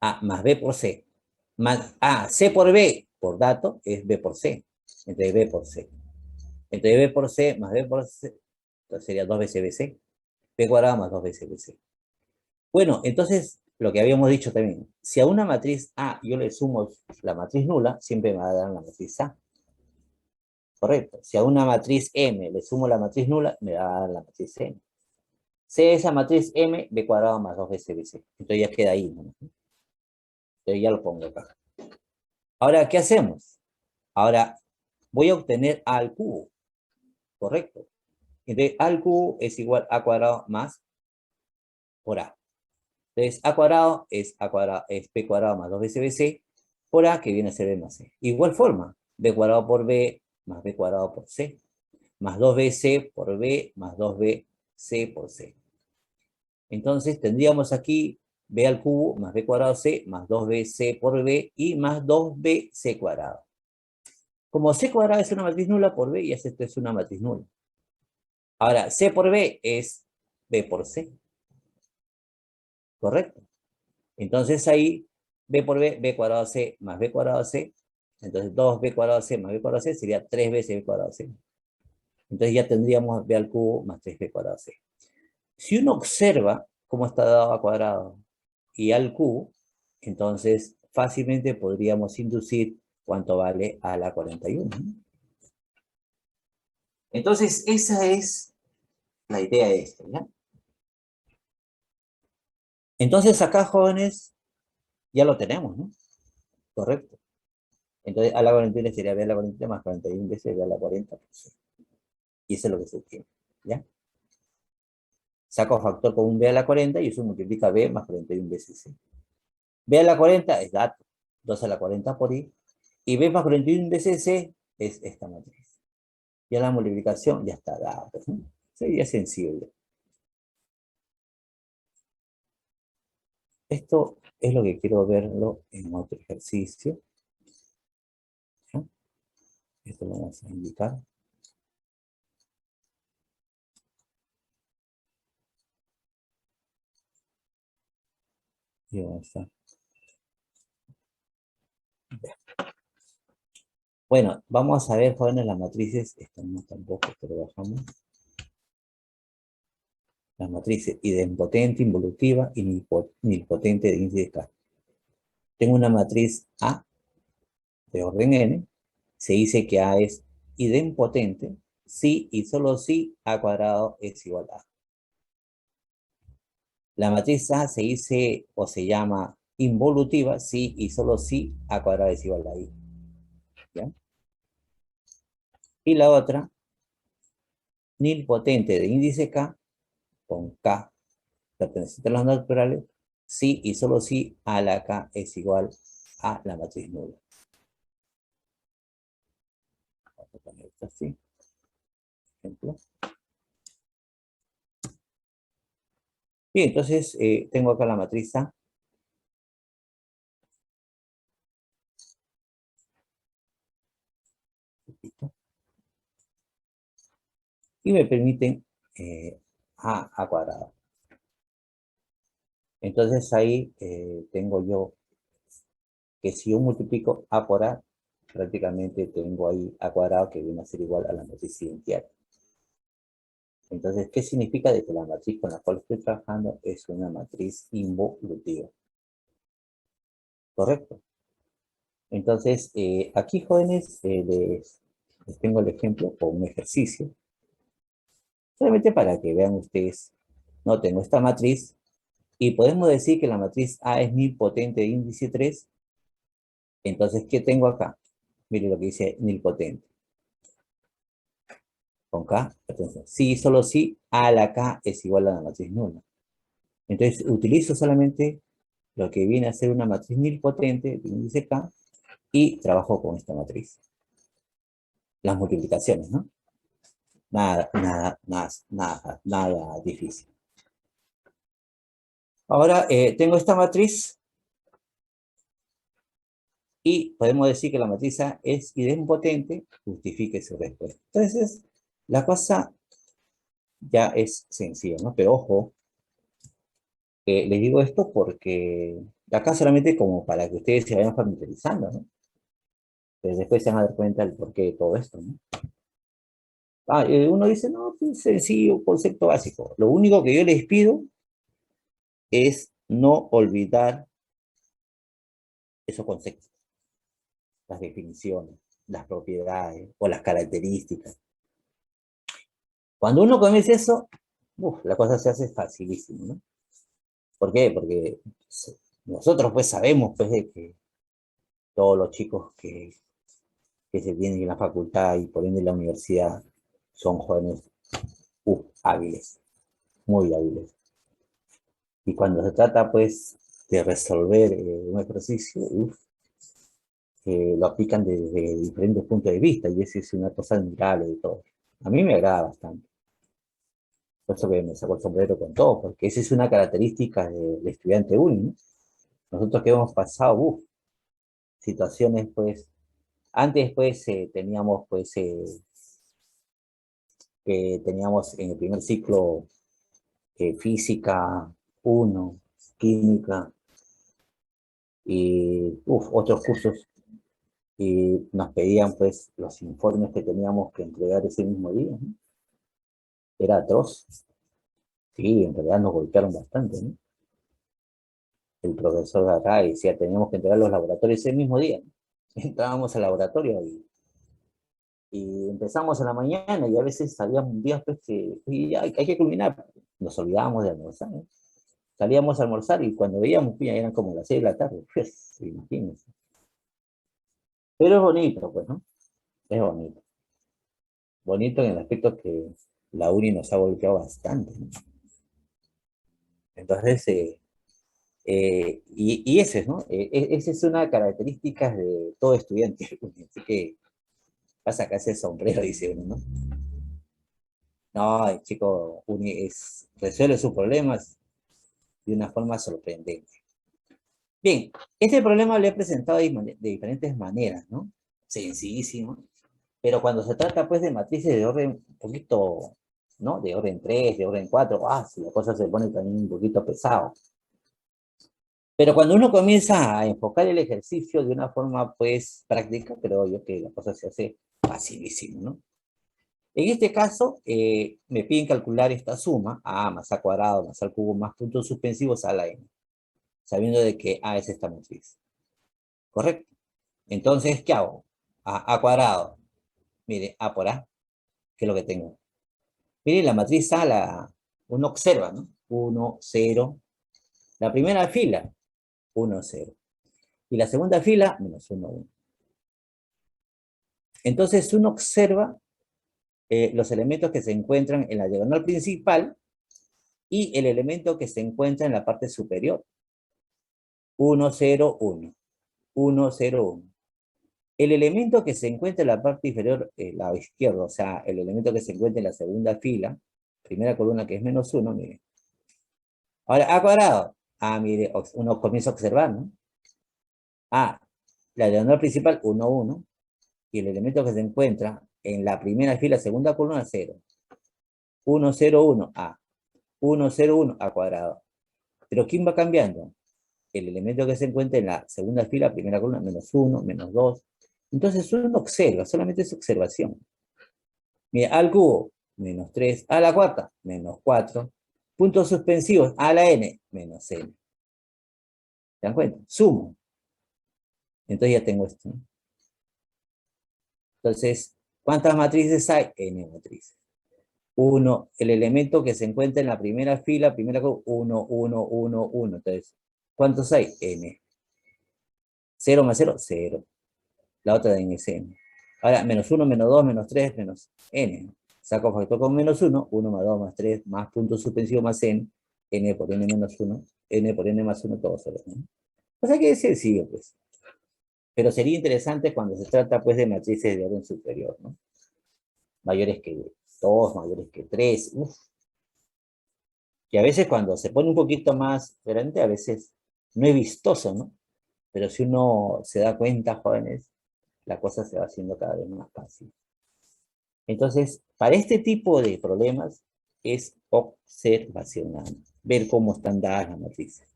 A más B por C. Más A, C por B, por dato, es B por C. Entonces B por C. Entonces B por C más B por C, entonces sería 2 veces BC. B cuadrado más 2 veces BC. Bueno, entonces, lo que habíamos dicho también, si a una matriz A yo le sumo la matriz nula, siempre me va a dar la matriz A. Correcto. Si a una matriz M le sumo la matriz nula, me va a dar la matriz M. C esa matriz M, B cuadrado más 2 veces BC. Entonces ya queda ahí, ¿no? Entonces ya lo pongo acá. Ahora, ¿qué hacemos? Ahora, voy a obtener A al cubo, ¿correcto? Entonces, A al cubo es igual a cuadrado más por A. Entonces, A cuadrado es B cuadrado más 2 veces BC por A, que viene a ser B más C. Igual forma, B cuadrado por B más B cuadrado por C, más 2BC por B más 2BC por C. Entonces, tendríamos aquí B al cubo más B cuadrado C más 2BC por B y más 2BC cuadrado. Como C cuadrado es una matriz nula por B, y esto es una matriz nula. Ahora, C por B es B por C. ¿Correcto? Entonces ahí, B por B, B cuadrado C más B cuadrado C. Entonces 2B cuadrado C más B cuadrado C sería 3 veces B cuadrado C. Entonces ya tendríamos B al cubo más 3B cuadrado C. Si uno observa cómo está dado A cuadrado y al cubo, entonces fácilmente podríamos inducir cuánto vale a la 41. Entonces esa es la idea de esto, ¿ya? Entonces acá, jóvenes, ya lo tenemos, ¿no? Correcto. Entonces a la 41 sería B a la 40 más 41 veces B a la 40. Y eso es lo que se obtiene, ¿ya? Saco factor con un B a la 40 y eso multiplica B más 41 veces C. B a la 40 es dato, 2 a la 40 por I, y B más 41 veces C es esta matriz. Ya la multiplicación ya está dada, ¿no? Sería sensible. Esto es lo que quiero verlo en otro ejercicio. ¿Ya? Esto lo vamos a indicar. Y vamos a... Bueno, vamos a ver, jóvenes, las matrices. Esto no tampoco, pero bajamos. Las matrices idempotente, involutiva y nilpotente de índice K. Tengo una matriz A de orden n. Se dice que A es idempotente si y solo si A cuadrado es igual a A. La matriz A se dice o se llama involutiva si y solo si A cuadrado es igual a I. ¿Ya? Y la otra, nilpotente de índice K, con K perteneciente a los naturales, si y solo si A la K es igual a la matriz nula. Vamos a poner esto así, ejemplo. Bien, entonces tengo acá la matriz A. Y me permiten A cuadrado. Entonces ahí tengo yo que si yo multiplico A por A, prácticamente tengo ahí A cuadrado que viene a ser igual a la matriz identidad. Entonces, ¿qué significa de que la matriz con la cual estoy trabajando es una matriz involutiva? ¿Correcto? Entonces, aquí, jóvenes, les tengo el ejemplo o un ejercicio, solamente para que vean ustedes. No tengo esta matriz y podemos decir que la matriz A es nilpotente de índice 3. Entonces, ¿qué tengo acá? Mire lo que dice nilpotente. Con K, atención. Sí, solo si A a la K es igual a la matriz nula. Entonces, utilizo solamente lo que viene a ser una matriz nilpotente de índice K y trabajo con esta matriz. Las multiplicaciones, ¿no? Nada difícil. Ahora, tengo esta matriz y podemos decir que la matriz A es idempotente, justifique su respuesta. Entonces, la cosa ya es sencilla, ¿no? Pero ojo, les digo esto porque acá solamente como para que ustedes se vayan familiarizando, ¿no? Pero después se van a dar cuenta del porqué de todo esto, ¿no? Uno dice, no, pues sencillo, concepto básico. Lo único que yo les pido es no olvidar esos conceptos, las definiciones, las propiedades o las características. Cuando uno conoce eso, la cosa se hace facilísimo, ¿no? ¿Por qué? Porque nosotros pues sabemos pues de que todos los chicos que se tienen en la facultad y por ende en la universidad son jóvenes hábiles, muy hábiles. Y cuando se trata pues de resolver un ejercicio, lo aplican desde diferentes puntos de vista y eso es una cosa admirable de todo. A mí me agrada bastante. Por eso que me saco el sombrero con todo, porque esa es una característica del estudiante único, ¿no? Nosotros que hemos pasado, situaciones, pues, antes, pues, teníamos, pues, que teníamos en el primer ciclo física 1, química y otros cursos, y nos pedían, pues, los informes que teníamos que entregar ese mismo día, ¿no? Era atroz. Sí, en realidad nos golpearon bastante, ¿no? El profesor de acá decía, teníamos que entregar los laboratorios ese mismo día, ¿no? Entrábamos al laboratorio y empezamos a la mañana y a veces salíamos días pues que y hay que culminar. Nos olvidábamos de almorzar, ¿no? Salíamos a almorzar y cuando veíamos, ya eran como las 6 de la tarde. Pues, imagínense. Pero es bonito, pues, ¿no? Es bonito. Bonito en el aspecto que la uni nos ha golpeado bastante, ¿no? Entonces, y ese, ¿no? Esa es una característica de todo estudiante. Así que pasa acá ese sombrero, dice uno, ¿no? No, el chico resuelve sus problemas de una forma sorprendente. Bien, este problema lo he presentado de diferentes maneras, ¿no? Sencillísimo. Pero cuando se trata, pues, de matrices de orden un poquito, ¿no? De orden 3, de orden 4, si la cosa se pone también un poquito pesado. Pero cuando uno comienza a enfocar el ejercicio de una forma, pues, práctica, creo yo que la cosa se hace facilísimo, ¿no? En este caso, me piden calcular esta suma, A más A cuadrado más A al cubo más puntos suspensivos a la n, sabiendo de que A es esta matriz. ¿Correcto? Entonces, ¿qué hago? A cuadrado. Mire, A por A, que es lo que tengo. Mire, la matriz A, uno observa, ¿no? 1, 0. La primera fila, 1, 0. Y la segunda fila, menos 1, 1. Entonces, uno observa los elementos que se encuentran en la diagonal principal y el elemento que se encuentra en la parte superior. 1, 0, 1. 1, 0, 1. El elemento que se encuentra en la parte inferior, lado izquierdo, o sea, el elemento que se encuentra en la segunda fila, primera columna que es menos 1, mire. Ahora, A cuadrado. Mire, uno comienza a observar, ¿no? La diagonal principal, 1, 1. Y el elemento que se encuentra en la primera fila, segunda columna, 0. 1, 0, 1, A. 1, 0, 1, A cuadrado. Pero ¿quién va cambiando? El elemento que se encuentra en la segunda fila, primera columna, -1, -2. Entonces uno observa, solamente es observación. Mira, al cubo, -3, a la cuarta, -4. Puntos suspensivos, a la n, -n. ¿Se dan cuenta? Sumo. Entonces ya tengo esto, ¿no? Entonces, ¿cuántas matrices hay? N matrices. 1, el elemento que se encuentra en la primera fila, primera columna, 1, 1, 1, 1. Entonces, ¿cuántos hay? N. 0 más 0, 0. La otra de n es n. Ahora, -1, -2, -3, menos n. Saco factor con -1, 1 más 2 más 3, más punto suspensivo más n, n por n menos 1, n por n más 1, todo 0, ¿no? O sea que es sencillo, pues. Pero sería interesante cuando se trata, pues, de matrices de orden superior, ¿no? Mayores que 2, mayores que 3, uff. Y a veces cuando se pone un poquito más grande, a veces no es vistoso, ¿no? Pero si uno se da cuenta, jóvenes, la cosa se va haciendo cada vez más fácil. Entonces, para este tipo de problemas es observacional, ver cómo están dadas las matrices.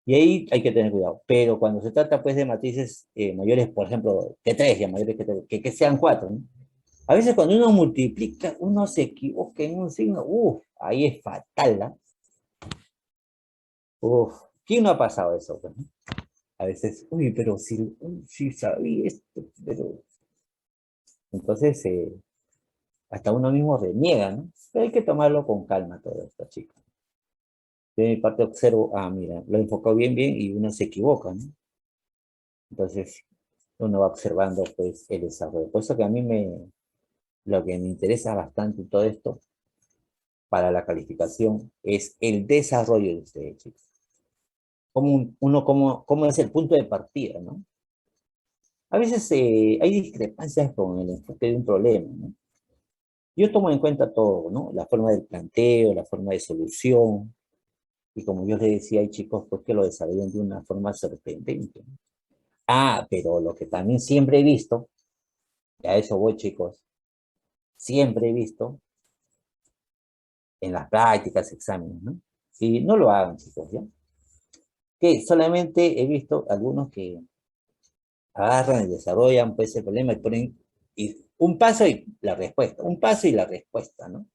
Y ahí hay que tener cuidado. Pero cuando se trata, pues, de matrices mayores, por ejemplo, que 3, ya mayores que 3, que sean 4, ¿no? A veces cuando uno multiplica, uno se equivoca en un signo, ahí es fatal, ¿no? ¿Quién no ha pasado eso, pues, no? A veces, pero si sabía esto, pero... Entonces, hasta uno mismo reniega, ¿no? Pero hay que tomarlo con calma todo esto, chicos. De mi parte observo, mira, lo he enfocado bien, bien, y uno se equivoca, ¿no? Entonces, uno va observando, pues, el desarrollo. Por eso que a mí lo que me interesa bastante en todo esto, para la calificación, es el desarrollo de ustedes, chicos. Cómo es el punto de partida, ¿no? A veces hay discrepancias con el enfoque de un problema, ¿no? Yo tomo en cuenta todo, ¿no? La forma del planteo, la forma de solución, y como yo les decía, hay chicos pues que lo desarrollan de una forma sorprendente. Pero lo que también siempre he visto, y a eso voy, chicos, siempre he visto en las prácticas, exámenes, ¿no? Y no lo hagan, chicos, ¿ya? Que solamente he visto algunos que agarran y desarrollan pues el problema y ponen un paso y la respuesta, un paso y la respuesta, ¿no?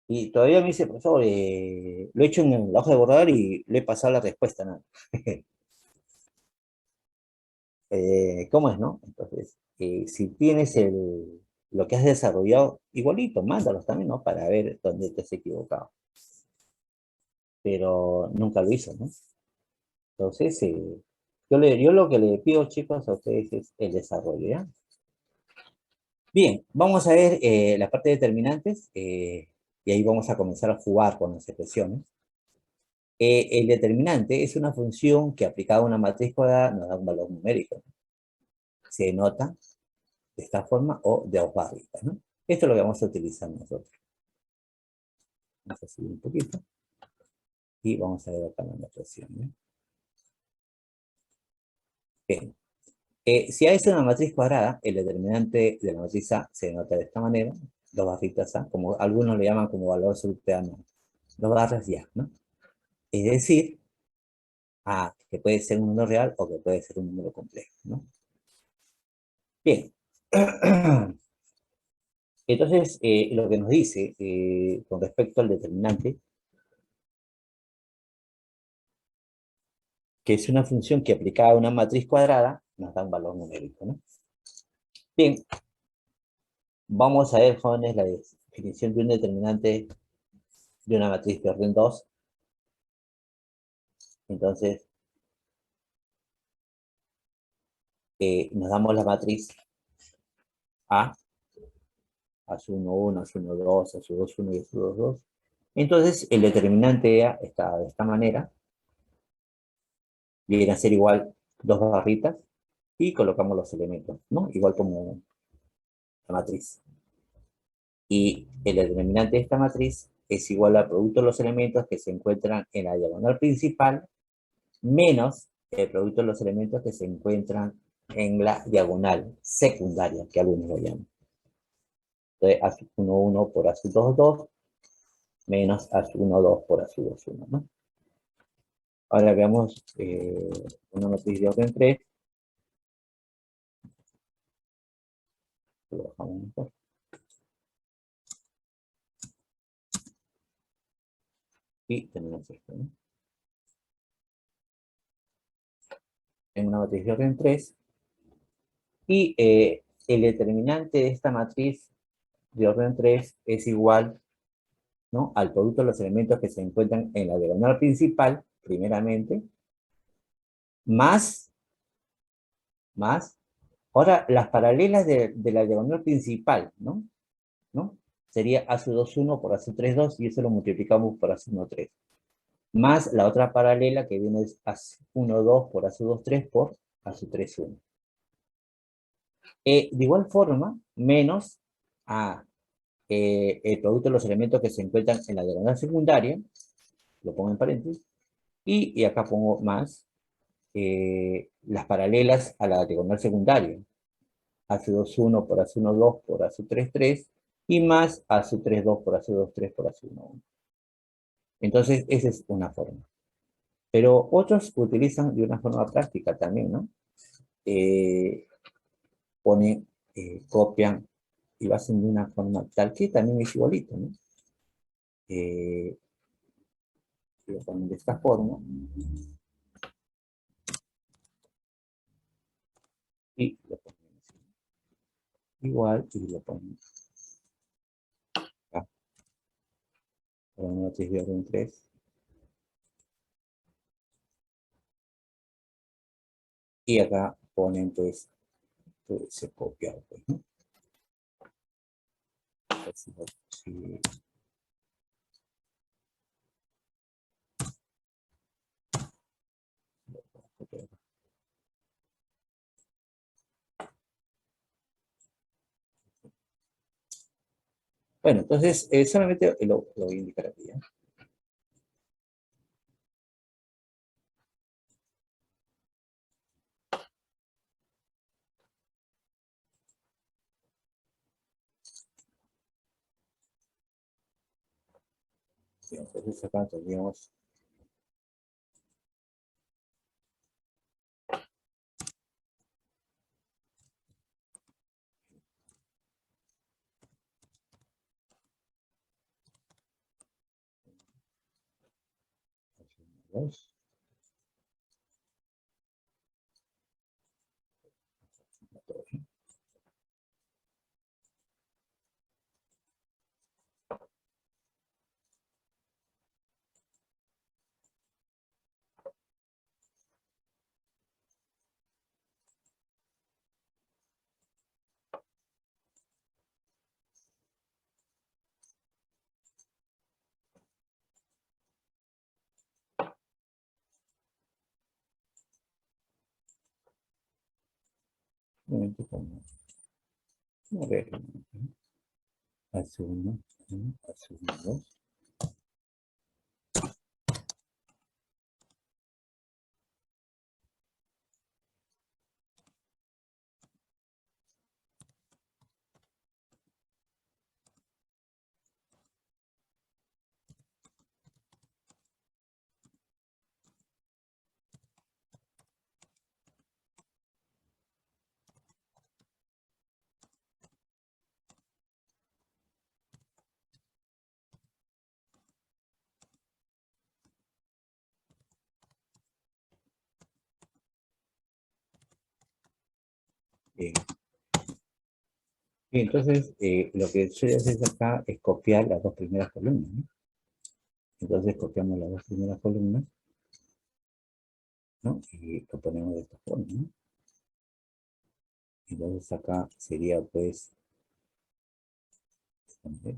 Y todavía me dice, profesor, lo he hecho en la hoja de borrador y le he pasado la respuesta, ¿no? ¿Cómo es, no? Entonces, si tienes lo que has desarrollado, igualito, mándalos también, ¿no? Para ver dónde te has equivocado. Pero nunca lo hizo, ¿no? Entonces, yo lo que le pido, chicos, a ustedes es el desarrollo, ¿ya? Bien, vamos a ver la parte de determinantes, y ahí vamos a comenzar a jugar con las expresiones. El determinante es una función que aplicada a una matriz cuadrada nos da un valor numérico. Se denota de esta forma o de dos barritas, ¿no? Esto es lo que vamos a utilizar nosotros. Vamos a subir un poquito. Y vamos a ver acá la notación, ¿no? Bien. Si A es una matriz cuadrada, el determinante de la matriz A se denota de esta manera, dos barritas A, como algunos le llaman como valor absoluto A, no. Dos barras ya, ¿no? Es decir, que puede ser un número real o que puede ser un número complejo, ¿no? Bien. Entonces, lo que nos dice con respecto al determinante, que es una función que aplicada a una matriz cuadrada, nos da un valor numérico, ¿no? Bien, vamos a ver, jóvenes, la definición de un determinante de una matriz de orden 2. Entonces, nos damos la matriz A, A1, 1, A1, 2, A2, 1 y A2, 2. Entonces, el determinante A está de esta manera. Viene a ser igual dos barritas y colocamos los elementos, ¿no? Igual como la matriz. Y el determinante de esta matriz es igual al producto de los elementos que se encuentran en la diagonal principal menos el producto de los elementos que se encuentran en la diagonal secundaria, que algunos lo llaman. Entonces, A1, 1 por A2, 2, menos A1, 2 por A2, 1, ¿no? Ahora veamos una matriz de orden 3. Lo bajamos un poco. Y tenemos esto, ¿no? En una matriz de orden 3. Y el determinante de esta matriz de orden 3 es igual, ¿no?, al producto de los elementos que se encuentran en la diagonal principal, primeramente, más, ahora las paralelas de la diagonal principal, ¿no? Sería A2, 1 por A3, 2, y eso lo multiplicamos por A1, 3. Más la otra paralela que viene es A1, 2 por A2, 3 por A3, 1. De igual forma, menos el producto de los elementos que se encuentran en la diagonal secundaria, lo pongo en paréntesis, y acá pongo más las paralelas a la diagonal secundaria. A2, 1 por A1, 2 por A3, 3, y más A3, 2 por A2, 3 por A1, 1. Entonces, esa es una forma. Pero otros utilizan de una forma práctica también, ¿no? Ponen, copian y lo hacen de una forma tal que también es igualito, ¿no? Lo ponen de esta forma y lo ponen así. Igual y lo ponen acá. Para una matriz de orden 3. Y acá ponen, pues, se copia, pues, ¿no? Así, así. Bueno, entonces, solamente lo voy a indicar aquí, ¿eh? Entonces acá tendríamos dos. Un momento, a ver, hace uno, hace uno, dos. Bien. Y entonces, lo que suele hacer acá es copiar las dos primeras columnas, ¿no? Entonces copiamos las dos primeras columnas, ¿no? Y lo ponemos de esta forma, ¿no? Entonces acá sería, pues, ¿no?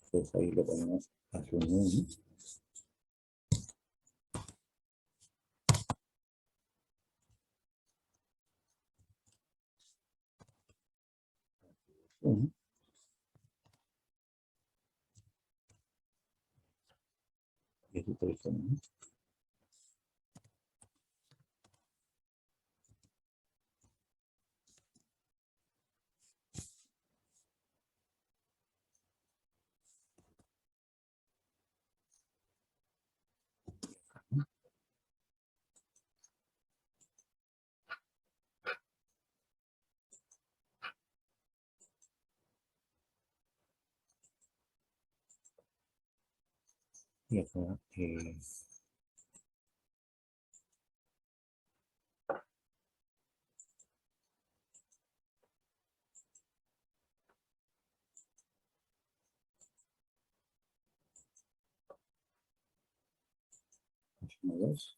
Entonces ahí lo ponemos hacia un 1. Y eso por eso, ¿no? Y acá, dos.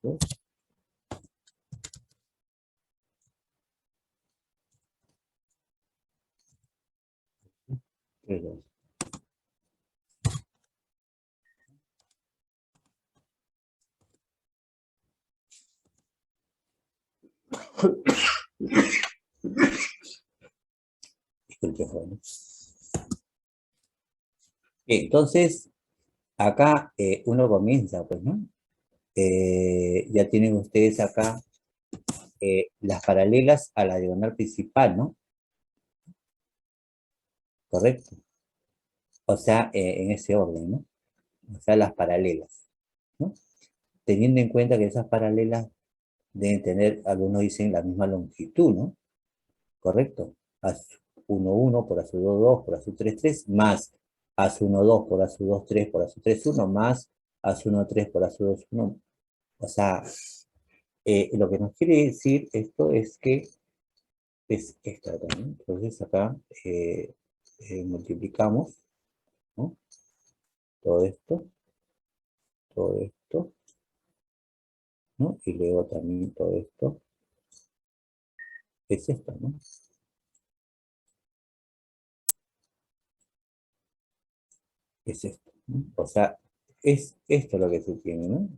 Dos, tres, dos. Disculpe, joven. Bien, entonces, acá uno comienza, pues, ¿no? Ya tienen ustedes acá las paralelas a la diagonal principal, ¿no? Correcto. O sea, en ese orden, ¿no? O sea, las paralelas, ¿no? Teniendo en cuenta que esas paralelas deben tener, algunos dicen, la misma longitud, ¿no? Correcto. ASU 1, por ASU 2, por ASU 3, más ASU 2 por ASU 2, por ASU 3, más ASU 3 por ASU 2, O sea, lo que nos quiere decir esto es que es esta también. Entonces acá multiplicamos, ¿no? Todo esto, ¿no? Y luego también todo esto es esto, ¿no? Es esto, ¿no? O sea, es esto lo que se tiene, ¿no?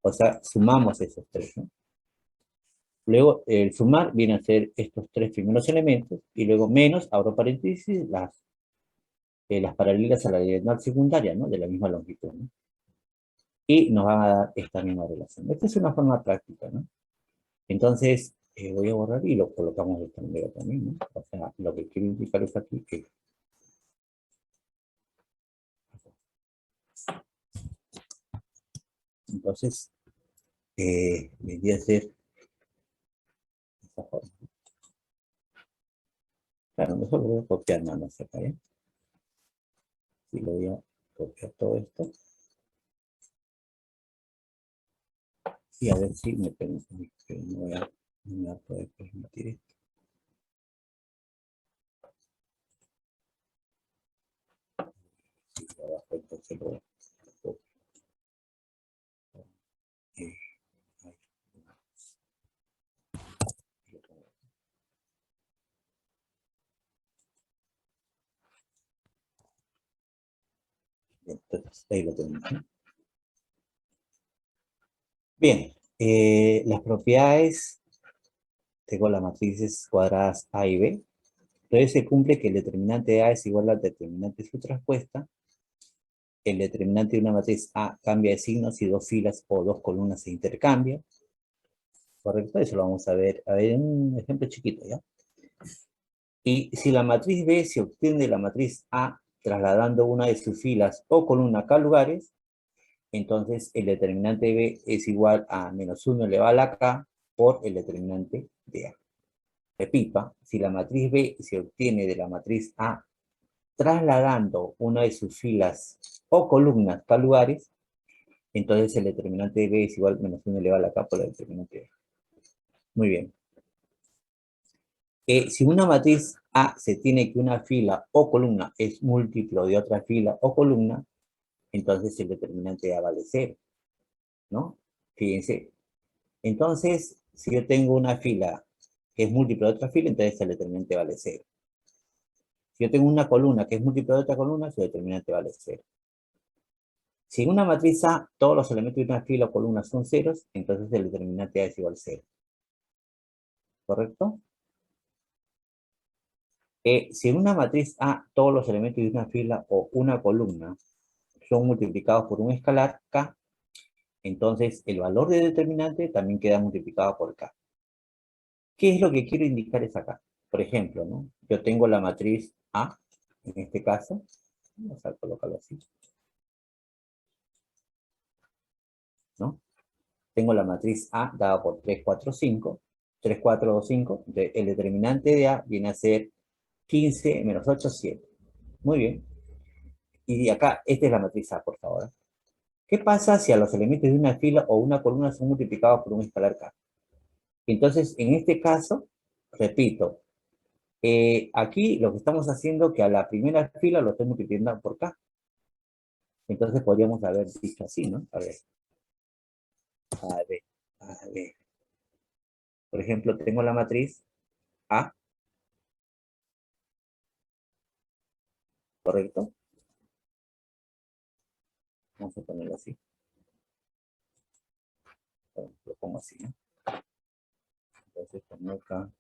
O sea, sumamos esos tres, ¿no? Luego, el sumar viene a ser estos tres primeros elementos, y luego menos, abro paréntesis, las paralelas a la diagonal secundaria, ¿no? De la misma longitud, ¿no? Y nos van a dar esta misma relación. Esta es una forma práctica, ¿no? Entonces, voy a borrar y lo colocamos de esta manera también, ¿no? O sea, lo que quiero indicar es aquí que... Entonces, vendría a ser esta forma. Claro, mejor lo voy a copiar nada más acá, ¿eh? Y lo voy a copiar todo esto. Y a ver si me permite, que no voy a poder permitir esto. Sí, abajo entonces lo copio. Ahí, lo pongo. Entonces, ahí lo tenemos, ¿no? Bien, las propiedades, tengo las matrices cuadradas A y B. Entonces se cumple que el determinante de A es igual al determinante de su traspuesta. El determinante de una matriz A cambia de signo si dos filas o dos columnas se intercambian. ¿Correcto? Eso lo vamos a ver en un ejemplo chiquito, ¿ya? Y si la matriz B se obtiene de la matriz A trasladando una de sus filas o columnas a lugares, entonces el determinante de B es igual a menos 1 elevado a la K por el determinante de A. Repito, si la matriz B se obtiene de la matriz A trasladando una de sus filas o columnas a lugares, entonces el determinante de B es igual a menos 1 elevado a la K por el determinante de A. Muy bien. Si una matriz A se tiene que una fila o columna es múltiplo de otra fila o columna, entonces el determinante de A vale 0, ¿no? Fíjense. Entonces, si yo tengo una fila que es múltiplo de otra fila, entonces el determinante vale 0. Si yo tengo una columna que es múltiplo de otra columna, su determinante vale 0. Si en una matriz A todos los elementos de una fila o columna son ceros, entonces el determinante A es igual a 0. ¿Correcto? Si en una matriz A todos los elementos de una fila o una columna son multiplicados por un escalar K, entonces el valor de determinante también queda multiplicado por K. ¿Qué es lo que quiero indicar es acá? Por ejemplo, ¿no? Yo tengo la matriz A, en este caso, vamos a colocarlo así, ¿no? tengo la matriz A dada por 3, 4, 5. 3, 4, 5. El determinante de A viene a ser 15 menos 8, 7. Muy bien. Y acá, esta es la matriz A, por favor. ¿Qué pasa si a los elementos de una fila o una columna son multiplicados por un escalar K? Entonces, en este caso, repito, aquí lo que estamos haciendo es que a la primera fila lo estoy multiplicando por K. Entonces podríamos haber dicho así, ¿no? A ver. A ver. Por ejemplo, tengo la matriz A, ¿correcto? Vamos a ponerlo así. Bueno, lo pongo así, ¿no? Entonces pongo acá.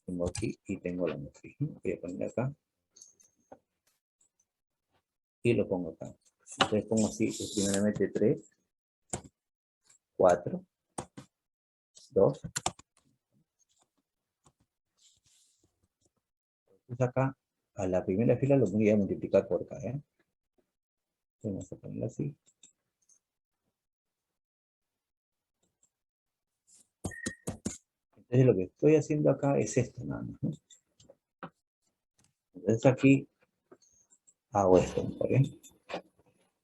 Tengo aquí y tengo la matriz, ¿no? Voy a poner acá. Y lo pongo acá. Entonces pongo así, primeramente 3, 4, 2. Entonces acá, a la primera fila lo voy a multiplicar por K, ¿eh? Vamos a ponerlo así. Entonces lo que estoy haciendo acá es esto, nada más, ¿no? Entonces aquí hago esto, ¿ok?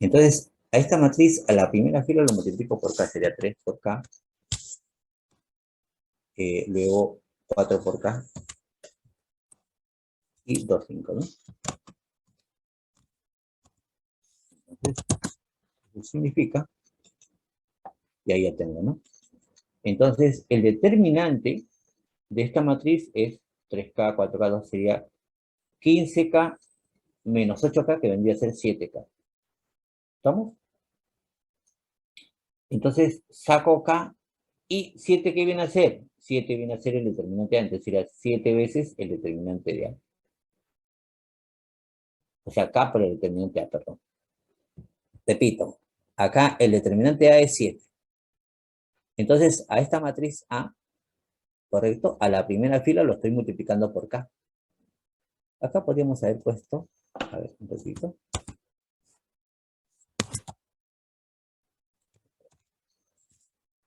Entonces, a esta matriz, a la primera fila lo multiplico por K, sería 3 por K. Luego 4 por K. Y 2, 5, ¿no? Entonces, eso significa, y ahí ya tengo, ¿no? Entonces, el determinante de esta matriz es 3K, 4K, 2 sería 15K menos 8K, que vendría a ser 7K. ¿Estamos? Entonces, saco K y 7, ¿qué viene a ser? 7 viene a ser el determinante de A, entonces sería 7 veces el determinante de A. O sea, K por el determinante A, perdón. Repito, acá el determinante A es 7. Entonces, a esta matriz A, ¿correcto? A la primera fila lo estoy multiplicando por K. Acá podríamos haber puesto, a ver, un poquito.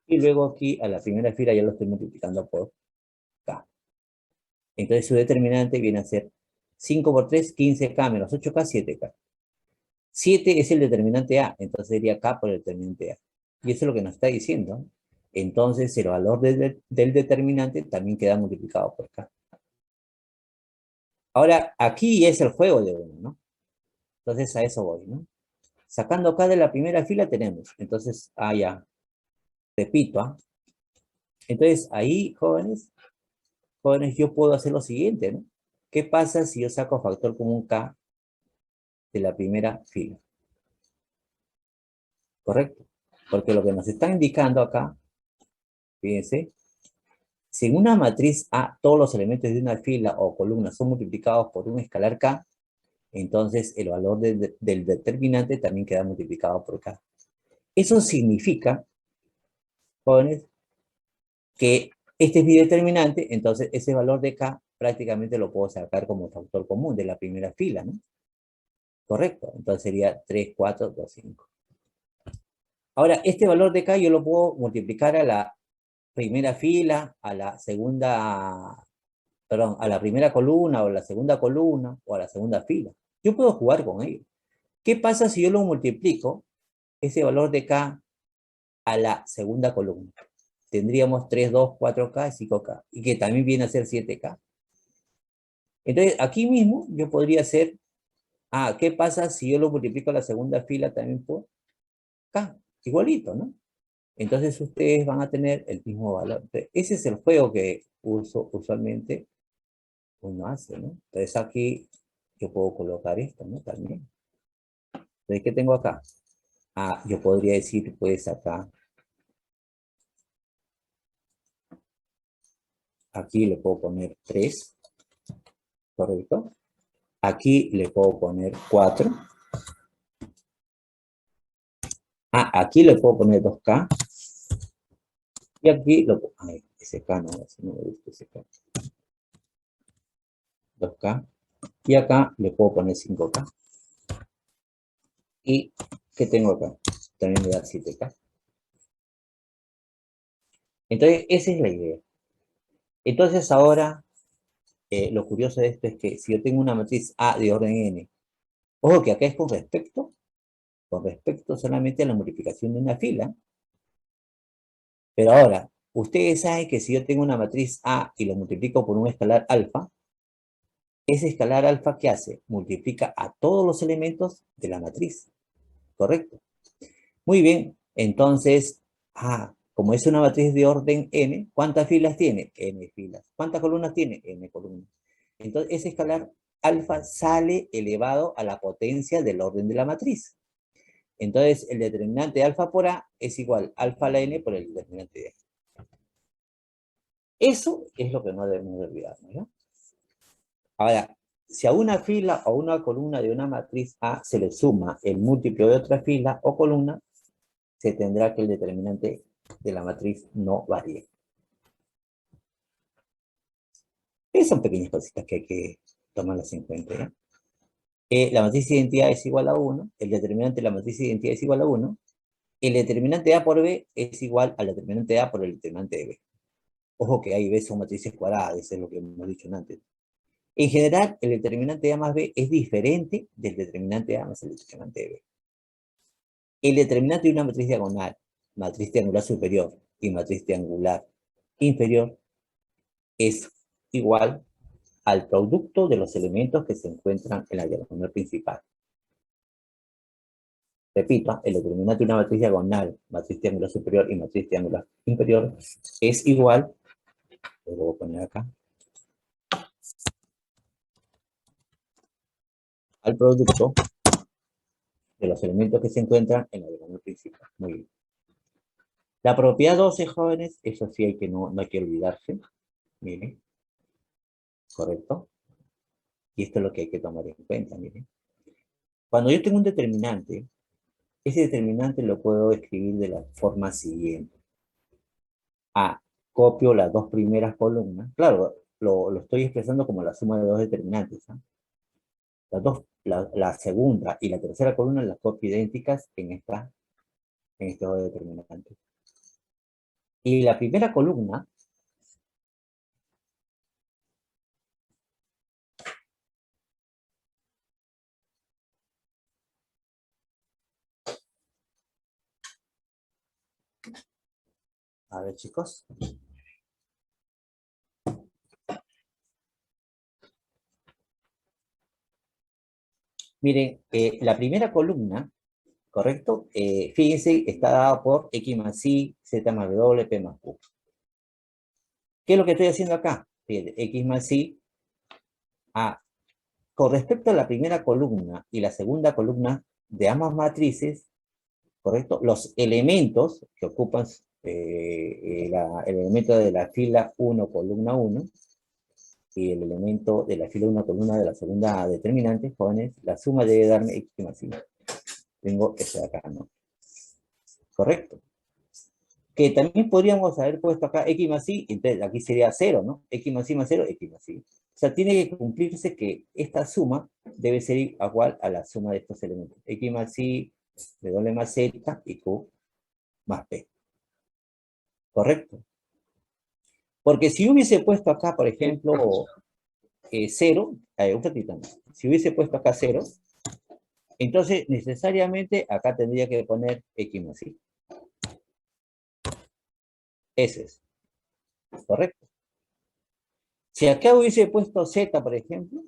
Y luego aquí a la primera fila ya lo estoy multiplicando por K. Entonces su determinante viene a ser 5 por 3, 15K menos 8K, 7K. 7 es el determinante A, entonces sería K por el determinante A. Y eso es lo que nos está diciendo. Entonces el valor del determinante también queda multiplicado por K. Ahora, aquí es el juego de uno, ¿no? Entonces a eso voy, ¿no? Sacando acá de la primera fila tenemos, entonces, ya, repito, ¿ah? Entonces ahí, jóvenes, yo puedo hacer lo siguiente, ¿no? ¿Qué pasa si yo saco factor común K de la primera fila? ¿Correcto? Porque lo que nos está indicando acá, fíjense, si en una matriz A todos los elementos de una fila o columna son multiplicados por un escalar K, entonces el valor del determinante también queda multiplicado por K. Eso significa, jóvenes, que este es mi determinante, entonces ese valor de K prácticamente lo puedo sacar como factor común de la primera fila, ¿no? Correcto, entonces sería 3, 4, 2, 5. Ahora, este valor de K yo lo puedo multiplicar a la primera fila, a la segunda, perdón, a la primera columna o a la segunda columna o a la segunda fila. Yo puedo jugar con ello. ¿Qué pasa si yo lo multiplico, ese valor de K, a la segunda columna? Tendríamos 3, 2, 4K y 5K, y que también viene a ser 7K. Entonces, aquí mismo yo podría hacer, ¿qué pasa si yo lo multiplico a la segunda fila también por K? Igualito, ¿no? Entonces ustedes van a tener el mismo valor. Entonces, ese es el juego que usualmente uno hace, ¿no? Entonces aquí yo puedo colocar esto, ¿no? También. Entonces, ¿qué tengo acá? Yo podría decir, pues acá, aquí le puedo poner 3, ¿correcto? Aquí le puedo poner 4. Aquí le puedo poner 2K. Y aquí lo pongo, ese K no me gusta ese K. 2K. Y acá le puedo poner 5K. ¿Y qué tengo acá? También me da 7K. Entonces, esa es la idea. Entonces, ahora, lo curioso de esto es que si yo tengo una matriz A de orden n, ojo que acá es con respecto solamente a la multiplicación de una fila, pero ahora, ustedes saben que si yo tengo una matriz A y lo multiplico por un escalar alfa, ese escalar alfa, ¿qué hace? Multiplica a todos los elementos de la matriz, ¿correcto? Muy bien, entonces, como es una matriz de orden n, ¿cuántas filas tiene? N filas. ¿Cuántas columnas tiene? N columnas. Entonces, ese escalar alfa sale elevado a la potencia del orden de la matriz. Entonces, el determinante de alfa por A es igual a alfa a la n por el determinante de A. Eso es lo que no debemos de olvidarnos, ¿no? Ahora, si a una fila o una columna de una matriz A se le suma el múltiplo de otra fila o columna, se tendrá que el determinante de la matriz no varíe. Esas son pequeñas cositas que hay que tomarlas en cuenta, ¿ya? La matriz de identidad es igual a 1, el determinante de la matriz de identidad es igual a 1, el determinante A por B es igual al determinante A por el determinante de B. Ojo que A y B son matrices cuadradas, eso es lo que hemos dicho antes. En general, el determinante A más B es diferente del determinante A más el determinante de B. El determinante de una matriz diagonal, matriz triangular superior y matriz triangular inferior es igual al producto de los elementos que se encuentran en la diagonal principal. Repito, el determinante de una matriz diagonal, matriz triangular superior y matriz triangular inferior es igual, lo voy a poner acá, al producto de los elementos que se encuentran en la diagonal principal. Muy bien. La propiedad 12, jóvenes, eso sí hay que no hay que olvidarse. Miren, correcto. Y esto es lo que hay que tomar en cuenta, miren. Cuando yo tengo un determinante, ese determinante lo puedo escribir de la forma siguiente. A, copio las dos primeras columnas. Claro, lo estoy expresando como la suma de dos determinantes, ¿eh? La segunda y la tercera columna las copio idénticas en estos dos determinantes. Y la primera columna, a ver chicos, miren, la primera columna, ¿correcto? Fíjense, está dada por X más Y, Z más W, P más Q. ¿Qué es lo que estoy haciendo acá? Fíjense, X más Y, con respecto a la primera columna y la segunda columna de ambas matrices, ¿correcto? Los elementos que ocupan el elemento de la fila 1, columna 1, y el elemento de la fila 1, columna de la segunda determinante, jóvenes, la suma debe darme X más Y. Tengo este de acá, ¿no? ¿Correcto? Que también podríamos haber puesto acá X más Y, entonces aquí sería 0, ¿no? X más Y más 0, X más Y. O sea, tiene que cumplirse que esta suma debe ser igual a la suma de estos elementos. X más Y, W más Z y Q más P. ¿Correcto? Porque si hubiese puesto acá, por ejemplo, 0, un ratito más. Si hubiese puesto acá 0, entonces necesariamente acá tendría que poner X más Y. Ese es. ¿Correcto? Si acá hubiese puesto Z, por ejemplo,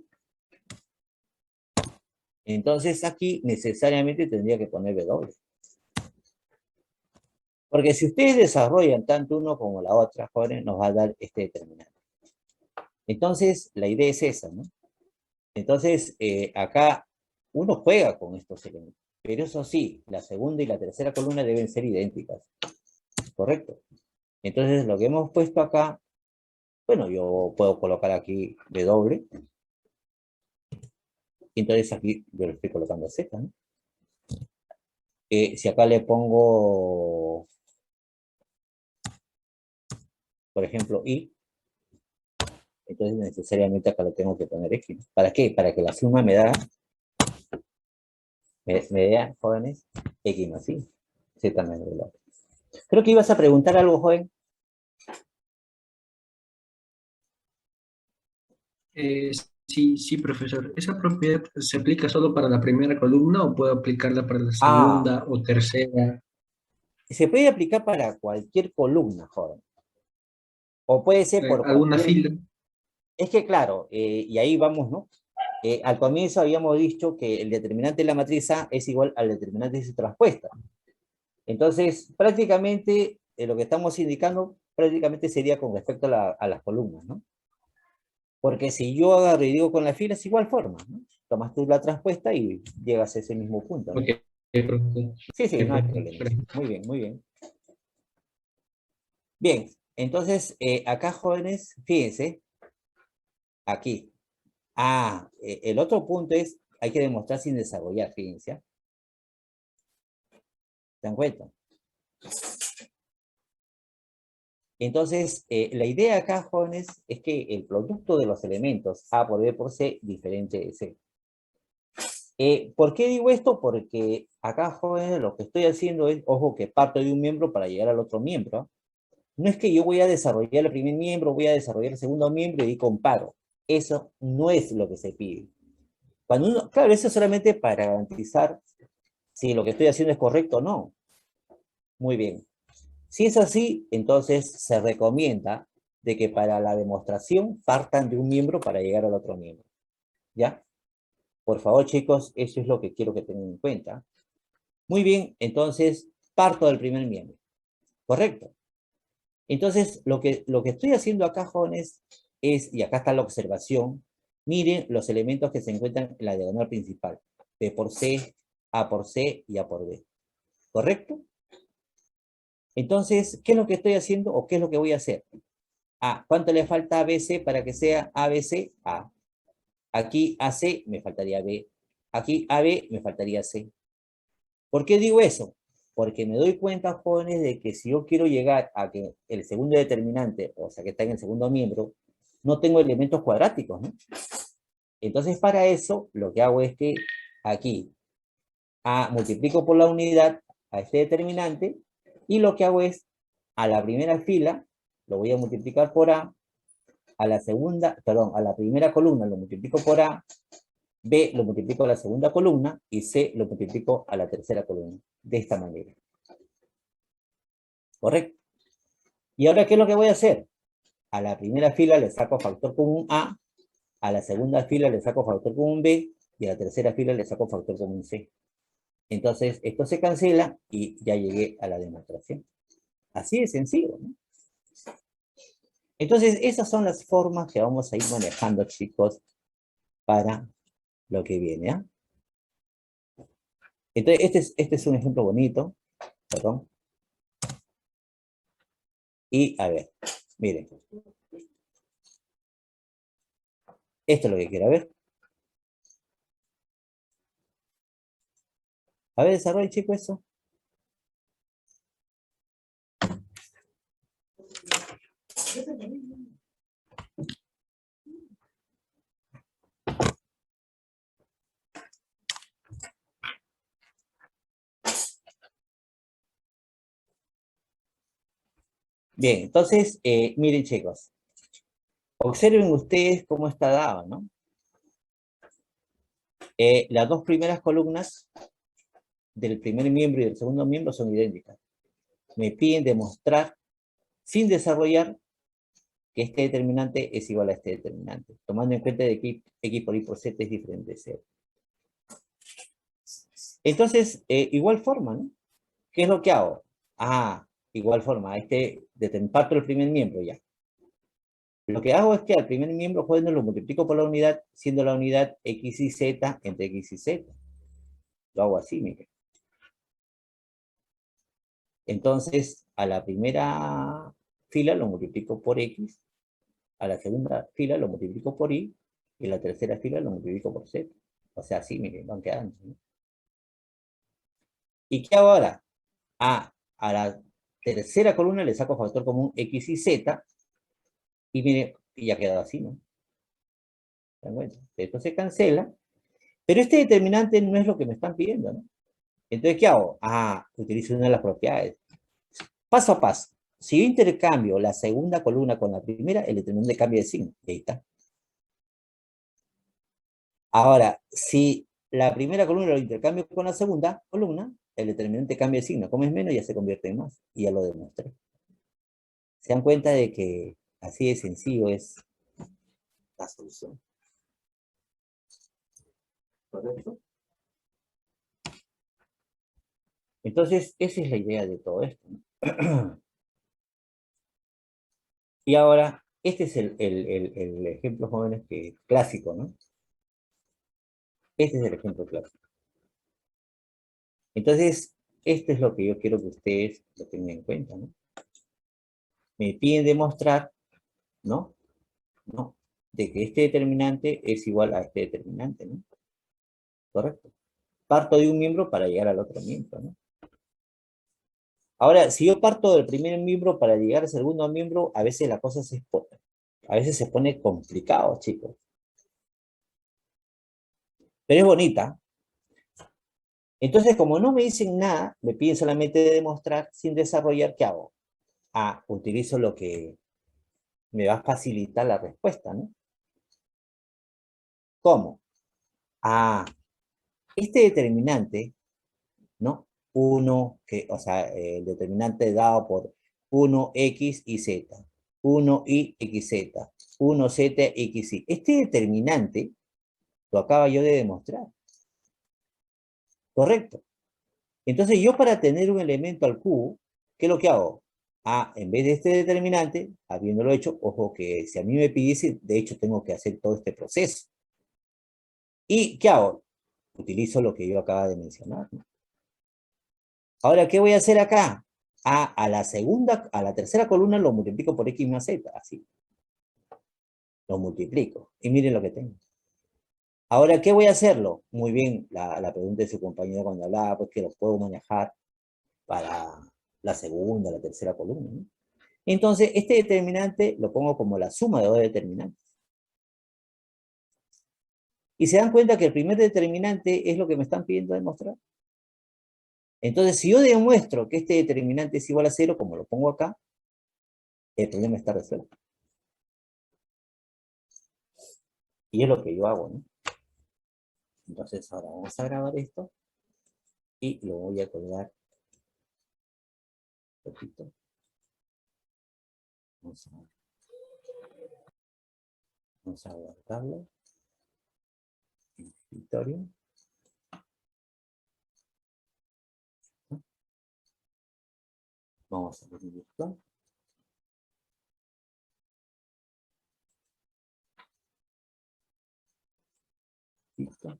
entonces aquí necesariamente tendría que poner W. Porque si ustedes desarrollan tanto uno como la otra, jóvenes, nos va a dar este determinante. Entonces, la idea es esa, ¿no? Entonces, acá uno juega con estos elementos. Pero eso sí, la segunda y la tercera columna deben ser idénticas. ¿Correcto? Entonces, lo que hemos puesto acá, bueno, yo puedo colocar aquí W. Entonces, aquí yo le estoy colocando Z, ¿no? Si acá le pongo, por ejemplo, Y, entonces necesariamente acá le tengo que poner X. ¿Para qué? Para que la suma me da ¿Me vean, jóvenes? X más Y, Z menos el otro. Creo que ibas a preguntar algo, joven. Eh, sí, profesor. ¿Esa propiedad se aplica solo para la primera columna o puedo aplicarla para la Ah, segunda o tercera? se puede aplicar para cualquier columna, joven. O puede ser por ¿Alguna cualquier... fila? Es que claro, y ahí vamos, ¿no? Al comienzo habíamos dicho que el determinante de la matriz A es igual al determinante de su traspuesta. Entonces, prácticamente, lo que estamos indicando, prácticamente sería con respecto a las columnas, ¿no? Porque si yo agarro y digo con la fila, es igual forma, ¿no? Tomas tú la traspuesta y llegas a ese mismo punto, ¿no? Ok, profesor. Sí, sí, Ok, no hay profesor. problema. Muy bien, muy bien. Bien, entonces, acá, jóvenes, fíjense, aquí. El otro punto es, hay que demostrar sin desarrollar, fíjense. ¿Ah? ¿Se dan cuenta? Entonces, la idea acá, jóvenes, es que el producto de los elementos A por B por C diferente de C. ¿Por qué digo esto? Porque acá, jóvenes, lo que estoy haciendo es, ojo, que parto de un miembro para llegar al otro miembro. ¿Ah? No es que yo voy a desarrollar el primer miembro, voy a desarrollar el segundo miembro y comparo. Eso no es lo que se pide. Cuando uno, claro, eso es solamente para garantizar si lo que estoy haciendo es correcto o no. Muy bien. Si es así, entonces se recomienda de que para la demostración partan de un miembro para llegar al otro miembro. ¿Ya? Por favor, chicos, eso es lo que quiero que tengan en cuenta. Muy bien, entonces parto del primer miembro. ¿Correcto? Entonces, lo que estoy haciendo acá, jóvenes, es, y acá está la observación, miren los elementos que se encuentran en la diagonal principal. B por C, A por C y A por B. ¿Correcto? Entonces, ¿qué es lo que estoy haciendo o qué es lo que voy a hacer? ¿Cuánto le falta a ABC para que sea ABC? A. Aquí AC me faltaría B. Aquí AB me faltaría C. ¿Por qué digo eso? Porque me doy cuenta, jóvenes, de que si yo quiero llegar a que el segundo determinante, o sea, que está en el segundo miembro, no tengo elementos cuadráticos, ¿no? Entonces, para eso, lo que hago es que aquí multiplico por la unidad a este determinante, y lo que hago es, a la primera fila, lo voy a multiplicar por a la segunda, perdón, a la primera columna lo multiplico por A, B lo multiplico a la segunda columna y C lo multiplico a la tercera columna. De esta manera. ¿Correcto? ¿Y ahora qué es lo que voy a hacer? A la primera fila le saco factor común a la segunda fila le saco factor común B y a la tercera fila le saco factor común C. Entonces, esto se cancela y ya llegué a la demostración. Así de sencillo, ¿no? Entonces, esas son las formas que vamos a ir manejando, chicos, para lo que viene, ¿ah? Entonces, este es un ejemplo bonito, perdón. Y, a ver, miren. Esto es lo que quiero ver. A ver, desarrolla, chicos, eso. Bien, entonces, miren, chicos. Observen ustedes cómo está dado, ¿no? Las dos primeras columnas del primer miembro y del segundo miembro son idénticas. Me piden demostrar, sin desarrollar, que este determinante es igual a este determinante, tomando en cuenta de que X por Y por Z es diferente de 0. Entonces, igual forma, ¿no? ¿Qué es lo que hago? Igual forma, parto el primer miembro ya. Lo que hago es que al primer miembro, joven, lo multiplico por la unidad, siendo la unidad X y Z entre X y Z. Lo hago así, miren. Entonces, a la primera fila lo multiplico por X, a la segunda fila lo multiplico por Y, y a la tercera fila lo multiplico por Z. O sea, así, miren, van quedando, ¿no? ¿Y qué hago ahora? A la tercera columna le saco factor común X y Z, y miren, y ya ha quedado así, ¿no? ¿Se dan cuenta? Esto se cancela, Pero este determinante no es lo que me están pidiendo, ¿no? Entonces, ¿qué hago? Ah, utilizo una de las propiedades. Paso a paso. Si yo intercambio la segunda columna con la primera, el determinante cambia de signo. Y ahí está. Ahora, si la primera columna lo intercambio con la segunda columna, el determinante cambia de signo. Como es menos, ya se convierte en más. Y ya lo demostré. Se dan cuenta de que así de sencillo es la solución. ¿Correcto? Entonces, esa es la idea de todo esto, ¿no? Y ahora, este es el ejemplo, jóvenes, que clásico, ¿no? Este es el ejemplo clásico. Entonces, esto es lo que yo quiero que ustedes lo tengan en cuenta, ¿no? Me piden demostrar, ¿no? ¿No? De que este determinante es igual a este determinante, ¿no? ¿Correcto? Parto de un miembro para llegar al otro miembro, ¿no? Ahora, si yo parto del primer miembro para llegar al segundo miembro, a veces la cosa a veces se pone complicado, chicos. Pero es bonita. Entonces, como no me dicen nada, me piden solamente demostrar sin desarrollar, ¿qué hago? Ah, utilizo lo que me va a facilitar la respuesta, ¿no? ¿Cómo? Ah, este determinante, ¿no? O sea, el determinante dado por 1x y z, 1y, xz, 1z, xy. Este determinante lo acabo yo de demostrar, ¿correcto? Entonces yo, para tener un elemento al cubo, ¿qué es lo que hago? Ah, en vez de este determinante, habiéndolo hecho, ojo que si a mí me pidiese, de hecho tengo que hacer todo este proceso. ¿Y qué hago? Utilizo lo que yo acabo de mencionar, ¿no? Ahora, ¿qué voy a hacer acá? Ah, a la tercera columna lo multiplico por x más z, así. Lo multiplico. Y miren lo que tengo. Ahora, ¿qué voy a hacerlo? Muy bien, la pregunta de su compañero cuando hablaba, pues que lo puedo manejar para la segunda, la tercera columna, ¿no? Entonces, este determinante lo pongo como la suma de dos determinantes. Y se dan cuenta que el primer determinante es lo que me están pidiendo demostrar. Entonces, si yo demuestro que este determinante es igual a 0, como lo pongo acá, el problema está resuelto. Y es lo que yo hago, ¿no? Entonces, ahora vamos a grabar esto y lo voy a colgar. Repito. Vamos a guardarlo en el escritorio. Vamos a abrir virtual. Listo.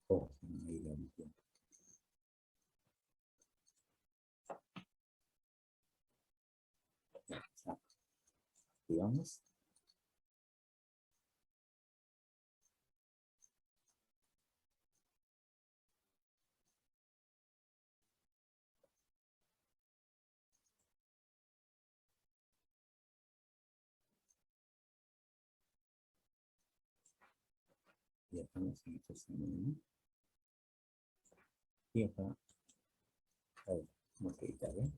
Oh, no hay la visión. Digamos. Y estamos en esta semana. Y acá. A ver, vamos a editar, ¿eh?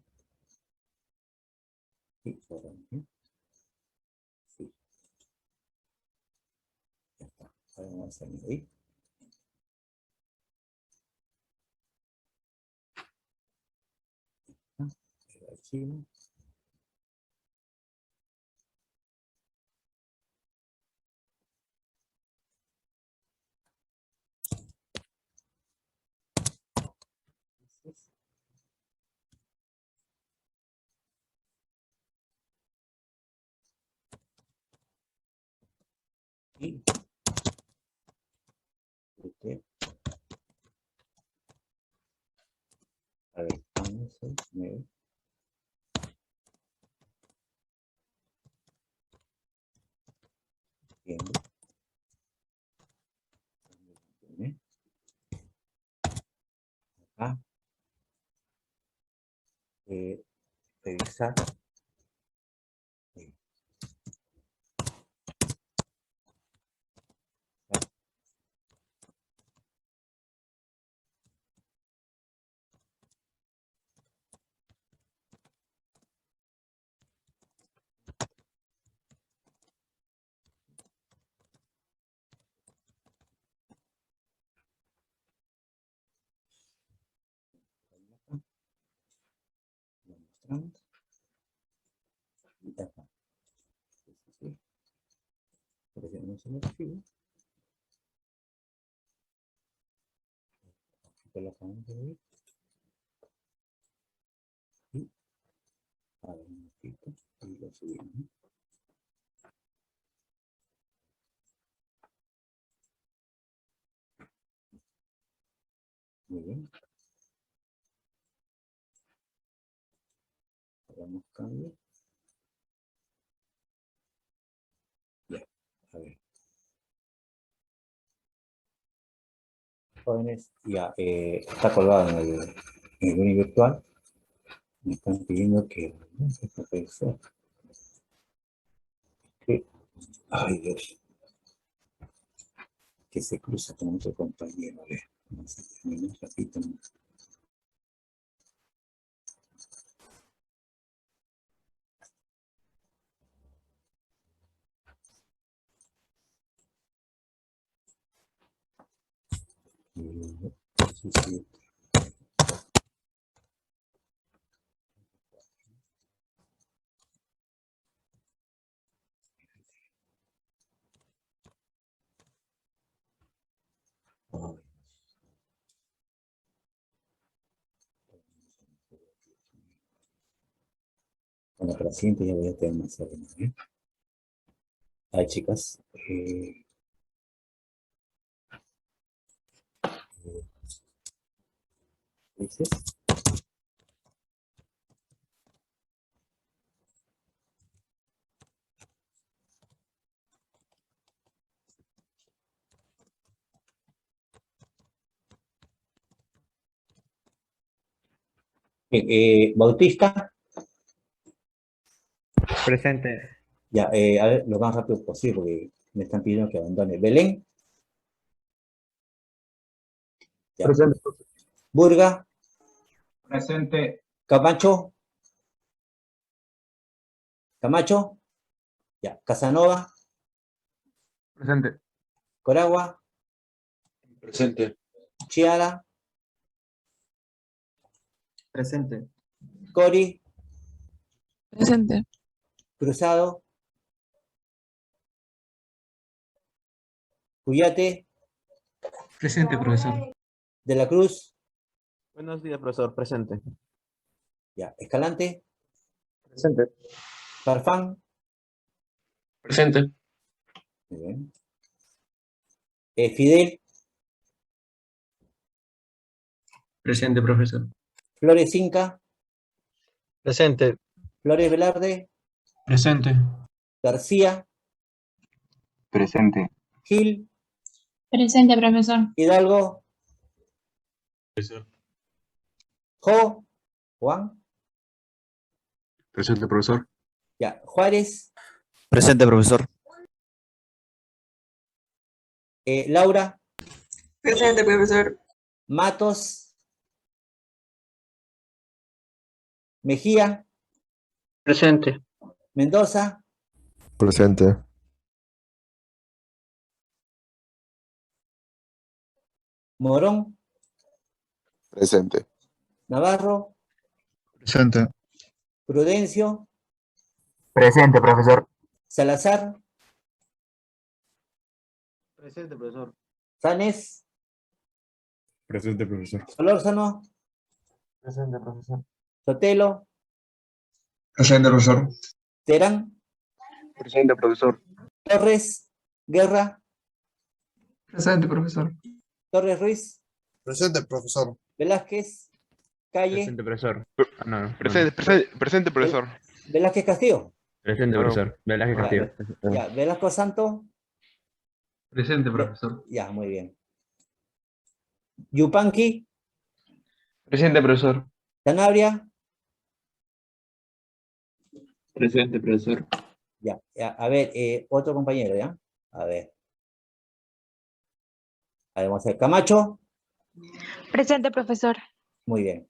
Sí, ahora, ¿eh? Sí. Ya está. Ahora vamos a añadir. El archivo. Y este, Bien. Acá. Revisar. Lo mostramos. Y acá. Sí. Presionamos el archivo. Aquí lo acabamos de ver. Y a ver un poquito. Y lo subimos. Muy bien. Hagamos cambio. Ya, a ver. Jóvenes, ya, está colgado en el Uni virtual. Me están pidiendo que... Esto puede ser. Ay, Dios. Que se cruza con otro compañero. A ver, vamos a terminar un ratito más. Sí, sí. Ay. Bueno, para la siguiente ya voy a tener más orden, ¿eh? Ay, chicas. ¿Dices? Bautista, Presente. ya, a ver, lo más rápido posible porque me están pidiendo que abandone. Belén, ya. Presente. Burga, Presente. Camacho, ya. Casanova, Presente. Coragua, Presente. Chiara, Presente. Cori, Presente. Cruzado, Cuyate, Presente, profesor. De la Cruz, Buenos días, profesor. Presente. ya. Escalante, Presente. Farfán, Presente. muy bien. Fidel, Presente, profesor. Flores Inca, Presente. Flores Velarde, Presente. García, Presente. Gil, Presente, profesor. Hidalgo, Jo, Juan, Presente, profesor. ya. Juárez, Presente, profesor. Laura, Presente, profesor. Matos, Mejía, Presente. Mendoza, Presente. Morón, Presente. Navarro, Presente. Prudencio, Presente, profesor. Salazar, Presente, profesor. Sanes, Presente, profesor. Solórzano, Presente, profesor. Sotelo, Presente, profesor. Terán, Presente, profesor. Torres, Guerra, Presente, profesor. Torres Ruiz, Presente, profesor. Velázquez, Calle, Presente, profesor. No. Presente, profesor. Velázquez Castillo, Presente, Claro. profesor. Velázquez ya, Castillo. ya. Velasco Santo, Presente, profesor. Ya, muy bien. Yupanqui, Presente, profesor. Sanabria. Presente, profesor. Ya, a ver, otro compañero, ¿ya? A ver. A ver, vamos a ver. Camacho. Presente, profesor. Muy bien.